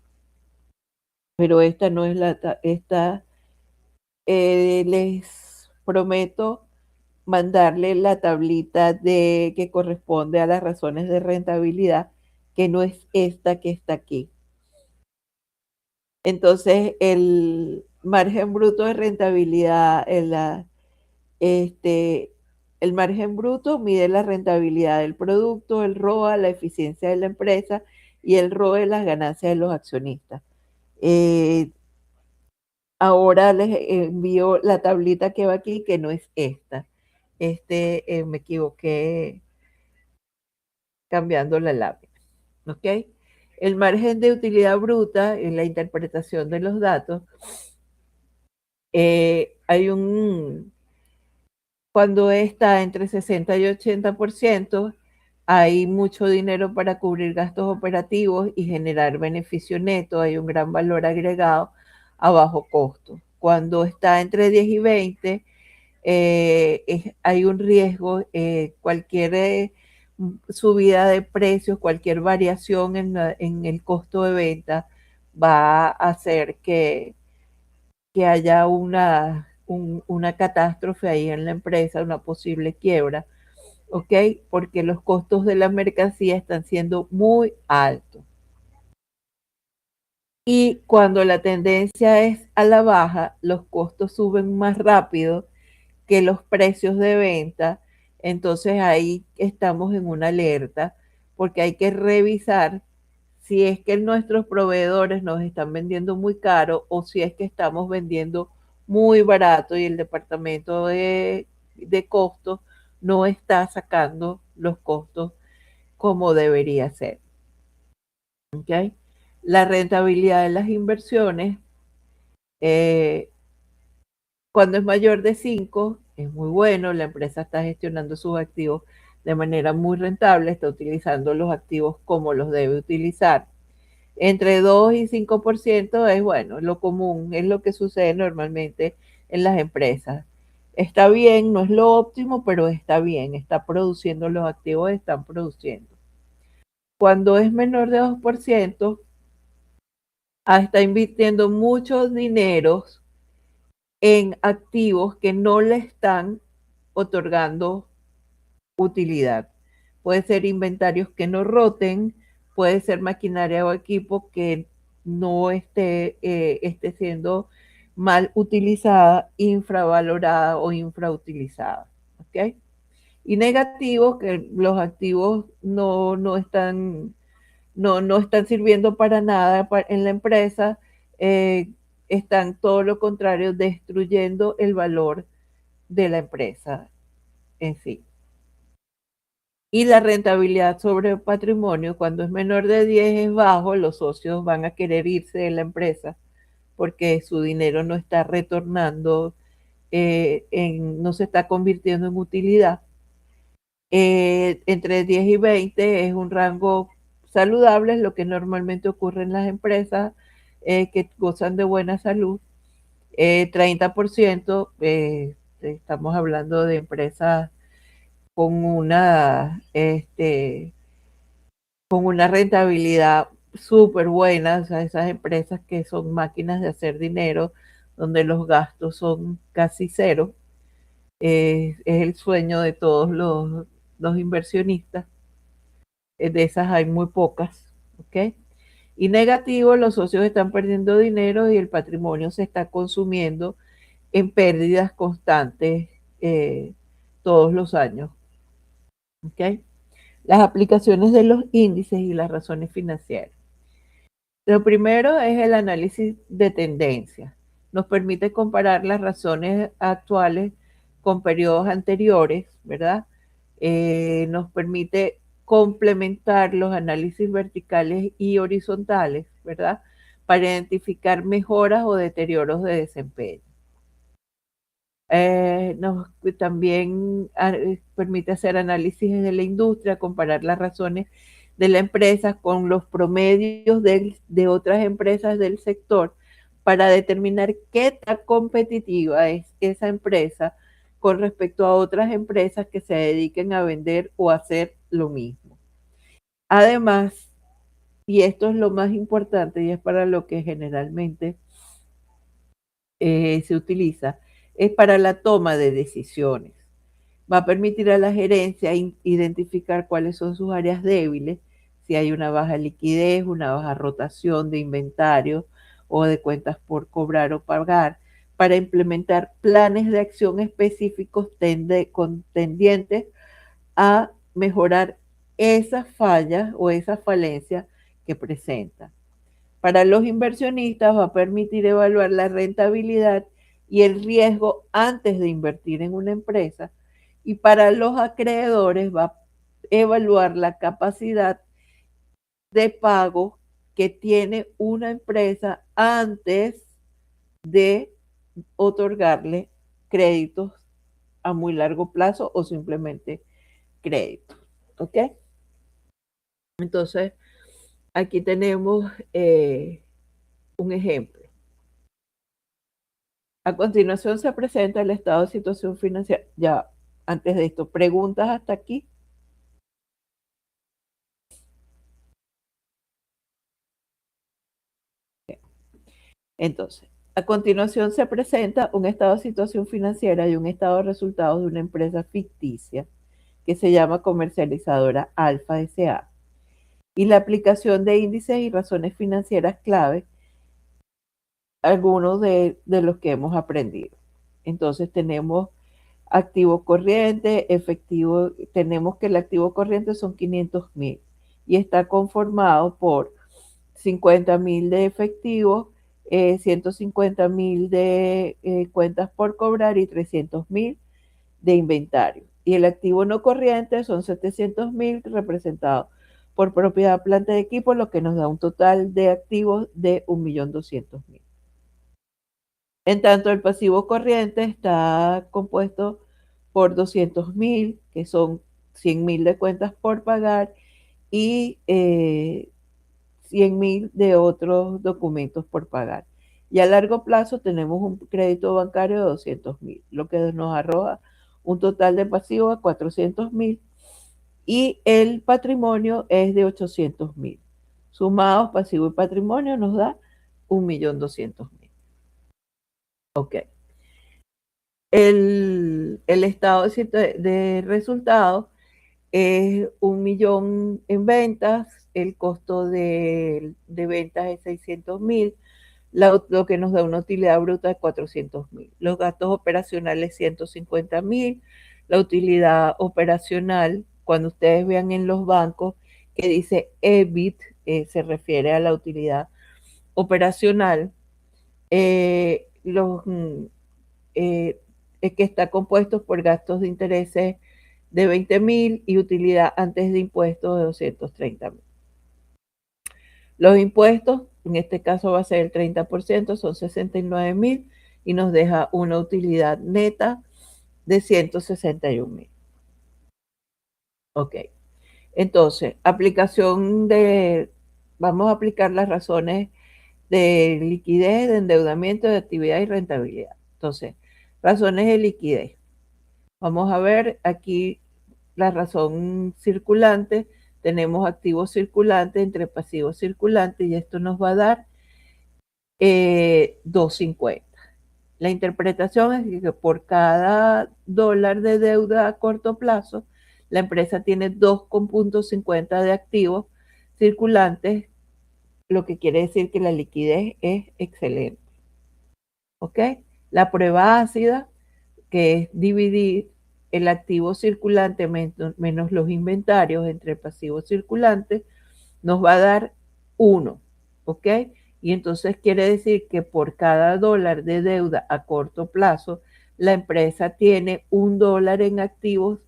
esta no es esta les prometo mandarle la tablita de que corresponde a las razones de rentabilidad, que no es esta que está aquí. Entonces, el margen bruto de rentabilidad, el margen bruto mide la rentabilidad del producto, el ROA, la eficiencia de la empresa y el ROE, las ganancias de los accionistas. Ahora les envío la tablita que va aquí, que no es esta. Me equivoqué cambiando la lámina. ¿Ok? El margen de utilidad bruta en la interpretación de los datos, hay cuando está entre 60 y 80%, hay mucho dinero para cubrir gastos operativos y generar beneficio neto, hay un gran valor agregado a bajo costo. Cuando está entre 10 y 20, hay un riesgo, cualquier subida de precios, cualquier variación en el costo de venta va a hacer que haya una catástrofe ahí en la empresa, una posible quiebra, ¿ok? Porque los costos de la mercancía están siendo muy altos. Y cuando la tendencia es a la baja, los costos suben más rápido que los precios de venta. Entonces ahí estamos en una alerta porque hay que revisar si es que nuestros proveedores nos están vendiendo muy caro o si es que estamos vendiendo muy barato y el departamento de costos no está sacando los costos como debería ser. ¿Okay? La rentabilidad de las inversiones, cuando es mayor de 5, es muy bueno, la empresa está gestionando sus activos de manera muy rentable, está utilizando los activos como los debe utilizar. Entre 2 y 5% es bueno, lo común, es lo que sucede normalmente en las empresas. Está bien, no es lo óptimo, pero está bien, está produciendo los activos, están produciendo. Cuando es menor de 2%, está invirtiendo muchos dineros en activos que no le están otorgando utilidad. Puede ser inventarios que no roten, puede ser maquinaria o equipo que no esté siendo mal utilizada, infravalorada o infrautilizada. ¿Okay? Y negativo, que los activos no están sirviendo para nada en la empresa, están todo lo contrario, destruyendo el valor de la empresa en sí. Y la rentabilidad sobre el patrimonio, cuando es menor de 10 es bajo, los socios van a querer irse de la empresa porque su dinero no está retornando, no se está convirtiendo en utilidad. Entre 10 y 20 es un rango saludable, es lo que normalmente ocurre en las empresas que gozan de buena salud. 30%, estamos hablando de empresas con con una rentabilidad súper buena, o sea, esas empresas que son máquinas de hacer dinero, donde los gastos son casi cero. Es el sueño de todos los inversionistas. De esas hay muy pocas, ¿ok? Y negativo, los socios están perdiendo dinero y el patrimonio se está consumiendo en pérdidas constantes todos los años, ¿ok? Las aplicaciones de los índices y las razones financieras. Lo primero es el análisis de tendencia. Nos permite comparar las razones actuales con periodos anteriores, ¿verdad? Nos permite complementar los análisis verticales y horizontales, ¿verdad? Para identificar mejoras o deterioros de desempeño. Nos también permite hacer análisis de la industria, comparar las razones de la empresa con los promedios de otras empresas del sector para determinar qué tan competitiva es esa empresa con respecto a otras empresas que se dediquen a vender o a hacer lo mismo. Además, y esto es lo más importante y es para lo que generalmente se utiliza, es para la toma de decisiones. Va a permitir a la gerencia identificar cuáles son sus áreas débiles, si hay una baja liquidez, una baja rotación de inventario o de cuentas por cobrar o pagar, para implementar planes de acción específicos tendientes a mejorar esas fallas o esas falencias que presenta. Para los inversionistas va a permitir evaluar la rentabilidad y el riesgo antes de invertir en una empresa, y para los acreedores va a evaluar la capacidad de pago que tiene una empresa antes de otorgarle créditos a muy largo plazo o simplemente créditos. ¿Ok? Entonces, aquí tenemos un ejemplo. A continuación se presenta el estado de situación financiera. Ya, antes de esto, ¿preguntas hasta aquí? Entonces, a continuación se presenta un estado de situación financiera y un estado de resultados de una empresa ficticia que se llama Comercializadora Alfa S.A. y la aplicación de índices y razones financieras clave, algunos de los que hemos aprendido. Entonces tenemos activo corriente, efectivo, tenemos que el activo corriente son 500,000 y está conformado por 50,000 de efectivo, 150,000 de cuentas por cobrar y 300,000 de inventario. Y el activo no corriente son 700,000 representados por propiedad, planta de equipo, lo que nos da un total de activos de 1.200.000. En tanto, el pasivo corriente está compuesto por 200,000, que son 100,000 de cuentas por pagar y 100,000 de otros documentos por pagar. Y a largo plazo tenemos un crédito bancario de 200,000, lo que nos arroja un total de pasivo de 400,000 y el patrimonio es de 800,000. Sumados pasivo y patrimonio nos da 1.200.000. Ok. El estado de resultados es 1 millón en ventas, el costo de ventas es 600,000, lo que nos da una utilidad bruta de 400,000. Los gastos operacionales 150,000, la utilidad operacional, cuando ustedes vean en los bancos que dice EBIT, se refiere a la utilidad operacional. Que está compuesto por gastos de intereses de 20,000 y utilidad antes de impuestos de 230,000. Los impuestos, en este caso va a ser el 30%, son 69,000 y nos deja una utilidad neta de 161,000. Ok. Entonces, vamos a aplicar las razones de liquidez, de endeudamiento, de actividad y rentabilidad. Entonces, razones de liquidez. Vamos a ver aquí la razón circulante. Tenemos activo circulante entre pasivo circulante y esto nos va a dar 2.50. La interpretación es que por cada dólar de deuda a corto plazo, la empresa tiene 2,50 de activos circulantes, lo que quiere decir que la liquidez es excelente. ¿Ok? La prueba ácida, que es dividir el activo circulante menos los inventarios entre el pasivo circulante, nos va a dar 1, ¿ok? Y entonces quiere decir que por cada dólar de deuda a corto plazo, la empresa tiene $1 en activos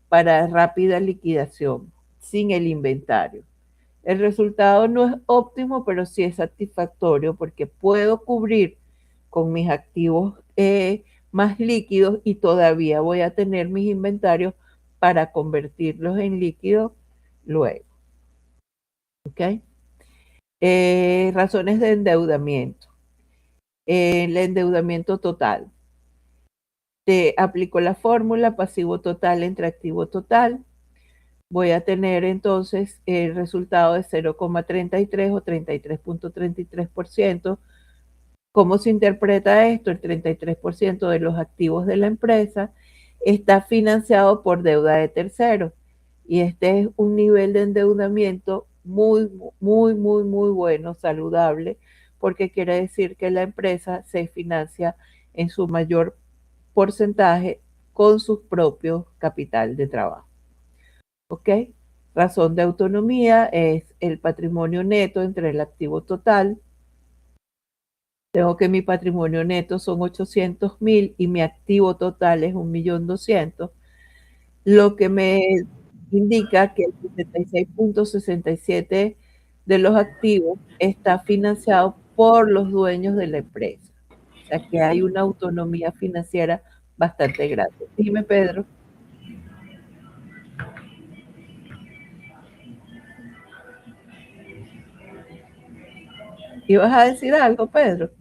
para rápida liquidación, sin el inventario. El resultado no es óptimo, pero sí es satisfactorio porque puedo cubrir con mis activos más líquidos y todavía voy a tener mis inventarios para convertirlos en líquidos luego. ¿Ok? Razones de endeudamiento. El endeudamiento total. Te aplico la fórmula pasivo total entre activo total. Voy a tener entonces el resultado de 0,33 o 33.33%. ¿Cómo se interpreta esto? El 33% de los activos de la empresa está financiado por deuda de terceros. Y este es un nivel de endeudamiento muy, muy, muy, muy bueno, saludable, porque quiere decir que la empresa se financia en su mayor porcentaje con su propio capital de trabajo. ¿Ok? Razón de autonomía es el patrimonio neto entre el activo total. Tengo que mi patrimonio neto son 800,000 y mi activo total es 1.200.000, lo que me indica que el 76.67 de los activos está financiado por los dueños de la empresa. O sea que hay una autonomía financiera bastante grande. Dime, Pedro. ¿Ibas a decir algo, Pedro?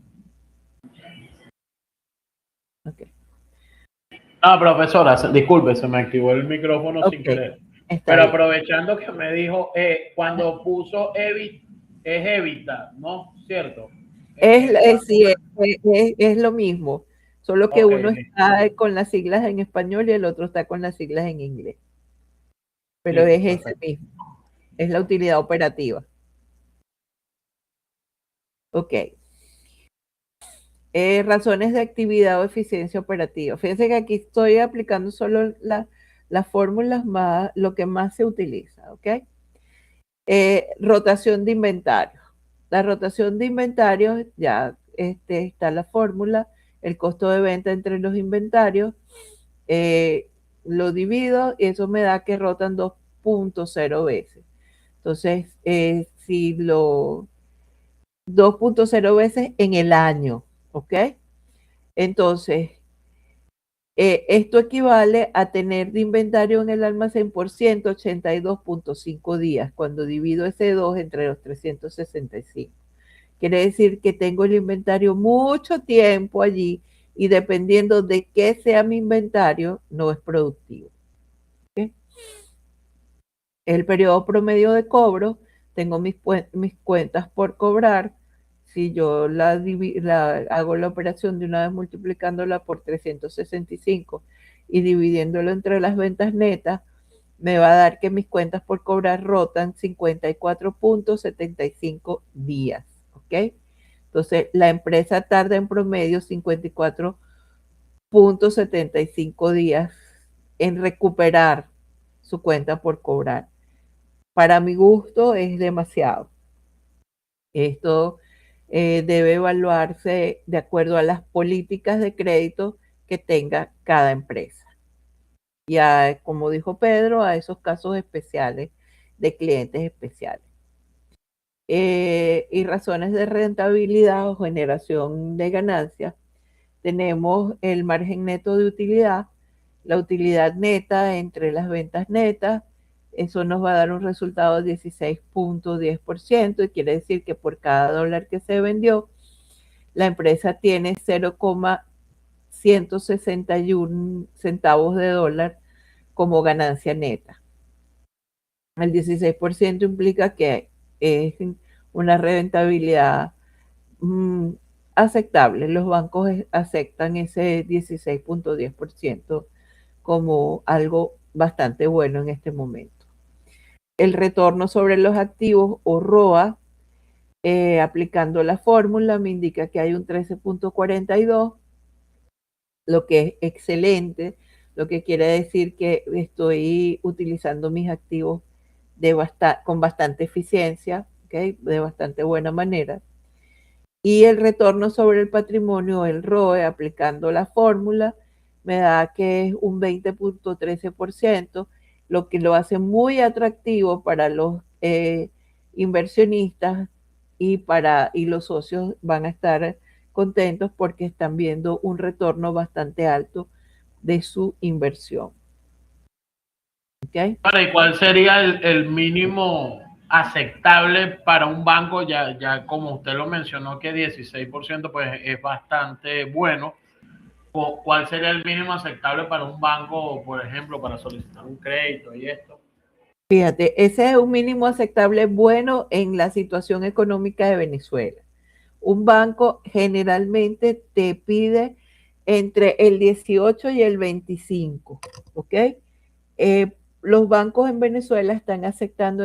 Okay. Profesora, disculpe, se me activó el micrófono sin querer. Pero bien. Aprovechando que me dijo, cuando puso es evita, ¿no? ¿Cierto? Es lo mismo, solo que uno está con las siglas en español y el otro está con las siglas en inglés. Pero Sí, es ese perfecto. mismo, es la utilidad operativa. Ok. Razones de actividad o eficiencia operativa. Fíjense que aquí estoy aplicando solo las fórmulas más, lo que más se utiliza, ¿ok? Rotación de inventario. La rotación de inventarios, ya está la fórmula, el costo de venta entre los inventarios, lo divido y eso me da que rotan 2.0 veces. Entonces, si lo 2.0 veces en el año, ¿ok? Entonces, esto equivale a tener de inventario en el almacén por 182.5 días, cuando divido ese 2 entre los 365. Quiere decir que tengo el inventario mucho tiempo allí y dependiendo de qué sea mi inventario, no es productivo. ¿Okay? El periodo promedio de cobro, tengo mis cuentas por cobrar. Si yo hago la operación de una vez multiplicándola por 365 y dividiéndolo entre las ventas netas, me va a dar que mis cuentas por cobrar rotan 54.75 días. ¿Ok? Entonces, la empresa tarda en promedio 54.75 días en recuperar su cuenta por cobrar. Para mi gusto es demasiado. Esto debe evaluarse de acuerdo a las políticas de crédito que tenga cada empresa. Y como dijo Pedro, a esos casos especiales de clientes especiales. Y razones de rentabilidad o generación de ganancias. Tenemos el margen neto de utilidad, la utilidad neta entre las ventas netas. Eso nos va a dar un resultado de 16.10% y quiere decir que por cada dólar que se vendió, la empresa tiene 0,161 centavos de dólar como ganancia neta. El 16% implica que es una rentabilidad aceptable. Los bancos aceptan ese 16.10% como algo bastante bueno en este momento. El retorno sobre los activos o ROA, aplicando la fórmula, me indica que hay un 13.42, lo que es excelente, lo que quiere decir que estoy utilizando mis activos con bastante eficiencia, ¿okay? De bastante buena manera. Y el retorno sobre el patrimonio, el ROE, aplicando la fórmula, me da que es un 20.13%, lo que lo hace muy atractivo para los inversionistas y los socios van a estar contentos porque están viendo un retorno bastante alto de su inversión. ¿Okay? ¿Y cuál sería el mínimo aceptable para un banco? Ya como usted lo mencionó, que 16% pues es bastante bueno. ¿Cuál sería el mínimo aceptable para un banco, por ejemplo, para solicitar un crédito y esto? Fíjate, ese es un mínimo aceptable bueno en la situación económica de Venezuela. Un banco generalmente te pide entre el 18 y el 25, ¿ok? Los bancos en Venezuela están aceptando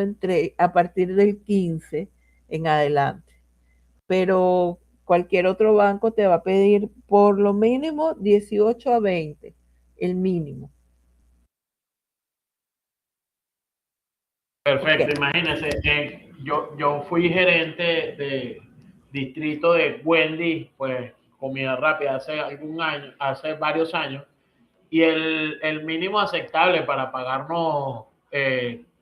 a partir del 15 en adelante, pero cualquier otro banco te va a pedir por lo mínimo 18 a 20, el mínimo. Perfecto, Okay. imagínense, yo fui gerente de distrito de Wendy, pues comida rápida hace varios años, y el mínimo aceptable para pagarnos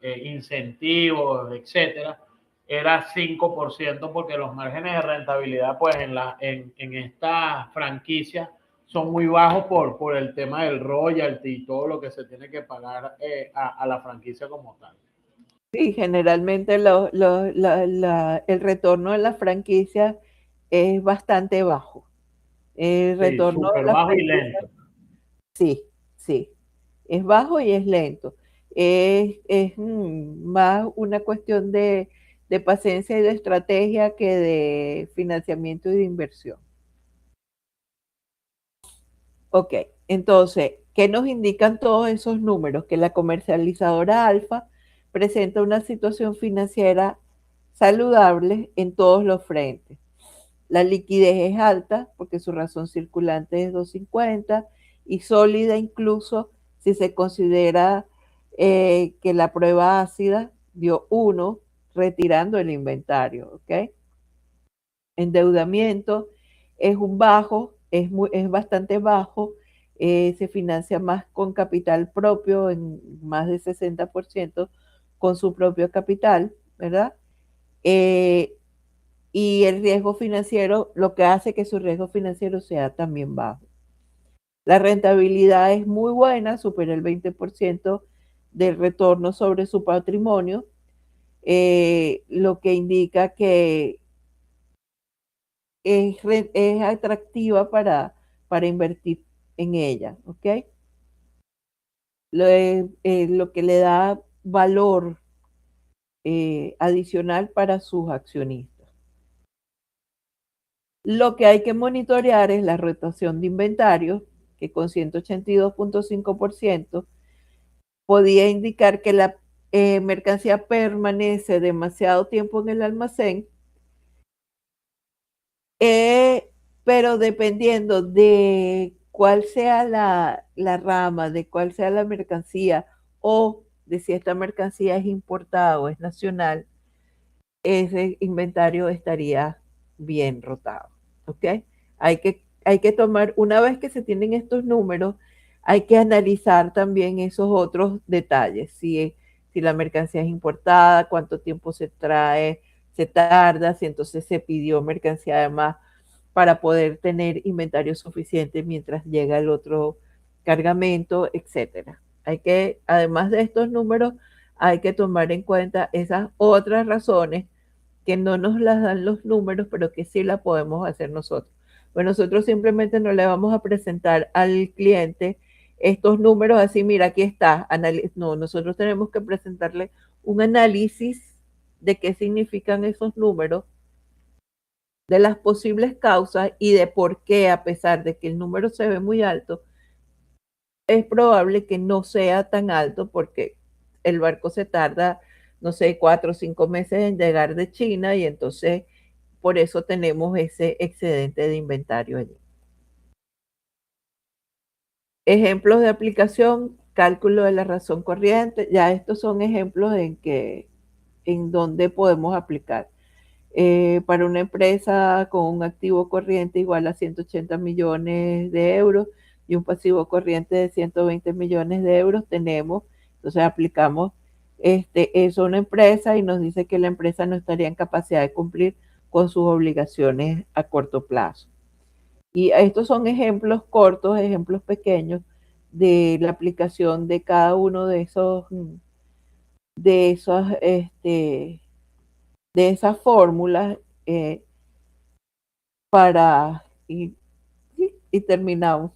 incentivos, etcétera, era 5%, porque los márgenes de rentabilidad pues en esta franquicia son muy bajos por el tema del royalty y todo lo que se tiene que pagar a la franquicia como tal. Sí, generalmente el retorno de la franquicia es bastante bajo. El Sí, retorno de súper la bajo y franquicia, lento. sí, sí, es bajo y es lento. Es más una cuestión de paciencia y de estrategia que de financiamiento y de inversión. Ok, entonces, ¿qué nos indican todos esos números? Que la comercializadora Alfa presenta una situación financiera saludable en todos los frentes. La liquidez es alta porque su razón circulante es 250 y sólida incluso si se considera que la prueba ácida dio 1 retirando el inventario. ¿Ok? Endeudamiento es es bastante bajo, se financia más con capital propio, en más de 60% con su propio capital, ¿verdad? Eh, y el riesgo financiero, lo que hace que su riesgo financiero sea también bajo. La rentabilidad es muy buena, supera el 20% del retorno sobre su patrimonio, lo que indica que es atractiva para invertir en ella, ¿ok? Lo que le da valor adicional para sus accionistas. Lo que hay que monitorear es la rotación de inventarios, que con 182.5% podía indicar que la mercancía permanece demasiado tiempo en el almacén, pero dependiendo de cuál sea la rama, de cuál sea la mercancía o de si esta mercancía es importada o es nacional, ese inventario estaría bien rotado. ¿Ok? Hay que tomar, una vez que se tienen estos números, hay que analizar también esos otros detalles. Si la mercancía es importada, cuánto tiempo se trae, se tarda, si entonces se pidió mercancía además para poder tener inventario suficiente mientras llega el otro cargamento, etcétera. Hay que, además de estos números, hay que tomar en cuenta esas otras razones que no nos las dan los números, pero que sí la podemos hacer nosotros. Pues nosotros simplemente no le vamos a presentar al cliente estos números así, mira, aquí está. No, nosotros tenemos que presentarle un análisis de qué significan esos números, de las posibles causas y de por qué, a pesar de que el número se ve muy alto, es probable que no sea tan alto porque el barco se tarda, no sé, 4 o 5 meses en llegar de China y entonces por eso tenemos ese excedente de inventario allí. Ejemplos de aplicación, cálculo de la razón corriente, ya estos son ejemplos en donde podemos aplicar. Para una empresa con un activo corriente igual a 180 millones de euros y un pasivo corriente de 120 millones de euros tenemos, entonces aplicamos eso a una empresa y nos dice que la empresa no estaría en capacidad de cumplir con sus obligaciones a corto plazo. Y estos son ejemplos cortos, ejemplos pequeños de la aplicación de cada uno de esos de esas fórmulas y terminamos.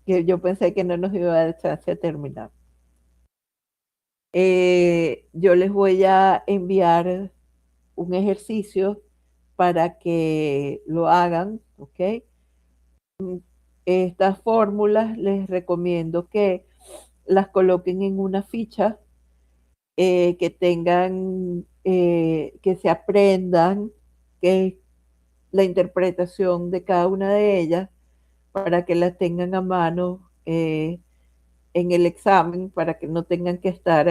Que yo pensé que no nos iba a dar chance de terminar. Yo les voy a enviar un ejercicio para que lo hagan, ¿ok? Estas fórmulas les recomiendo que las coloquen en una ficha, que tengan, que se aprendan que la interpretación de cada una de ellas para que las tengan a mano en el examen, para que no tengan que estar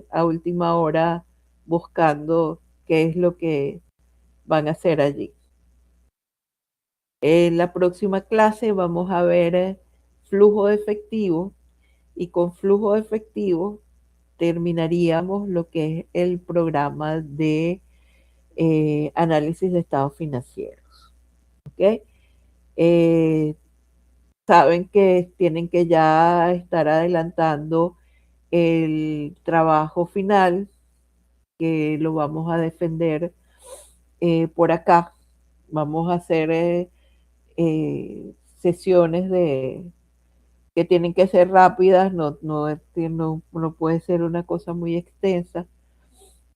a última hora buscando qué es lo que van a hacer allí. En la próxima clase vamos a ver flujo de efectivo, y con flujo de efectivo terminaríamos lo que es el programa de análisis de estados financieros. ¿Okay? Saben que tienen que ya estar adelantando el trabajo final, que lo vamos a defender por acá. Vamos a hacer sesiones que tienen que ser rápidas, no puede ser una cosa muy extensa.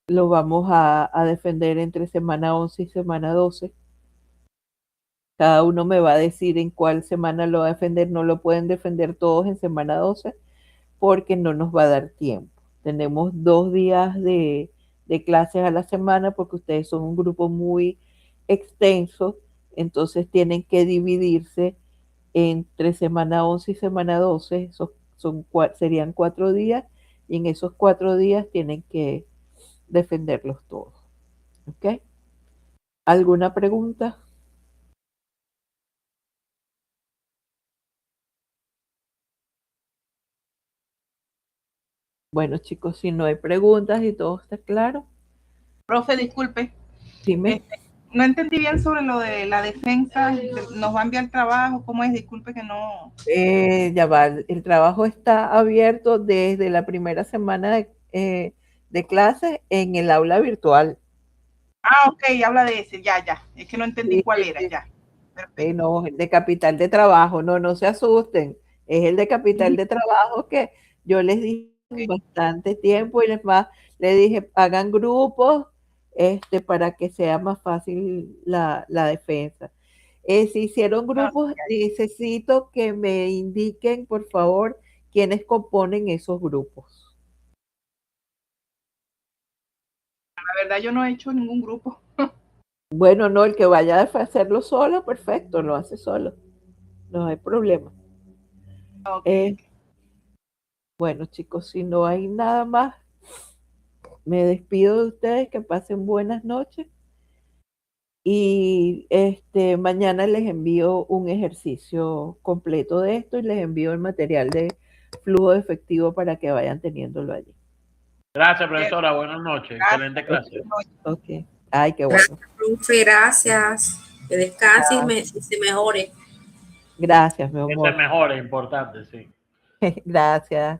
Lo vamos a defender entre semana 11 y semana 12. Cada uno me va a decir en cuál semana lo va a defender. No lo pueden defender todos en semana 12 porque no nos va a dar tiempo. Tenemos 2 días de clases a la semana porque ustedes son un grupo muy extenso, entonces tienen que dividirse entre semana 11 y semana 12. Serían 4 días, y en esos 4 días tienen que defenderlos todos. ¿Ok? ¿Alguna pregunta? Bueno, chicos, si no hay preguntas y todo está claro. Profe, disculpe. Dime. No entendí bien sobre lo de la defensa. ¿Nos va a enviar trabajo? ¿Cómo es? Disculpe que no. Ya va, el trabajo está abierto desde la primera semana de clase en el aula virtual. Ah, ok, habla de ese, ya. Es que no entendí Sí, cuál era, ya. Perfecto. No, el de capital de trabajo, no se asusten. Es el de capital de trabajo que yo les dije bastante tiempo, y les dije, hagan grupos para que sea más fácil la defensa. Si hicieron grupos, necesito que me indiquen, por favor, quiénes componen esos grupos. La verdad, yo no he hecho ningún grupo. Bueno, no, el que vaya a hacerlo solo, perfecto, lo hace solo. No hay problema. Okay. Bueno, chicos, si no hay nada más, me despido de ustedes, que pasen buenas noches. Y mañana les envío un ejercicio completo de esto, y les envío el material de flujo de efectivo para que vayan teniéndolo allí. Gracias, profesora. Buenas noches. Excelente clase. Ok. Ay, qué bueno. Gracias, profe. Gracias. Que descanse y se mejore. Gracias, mi amor. Que se mejore, importante, sí. Gracias.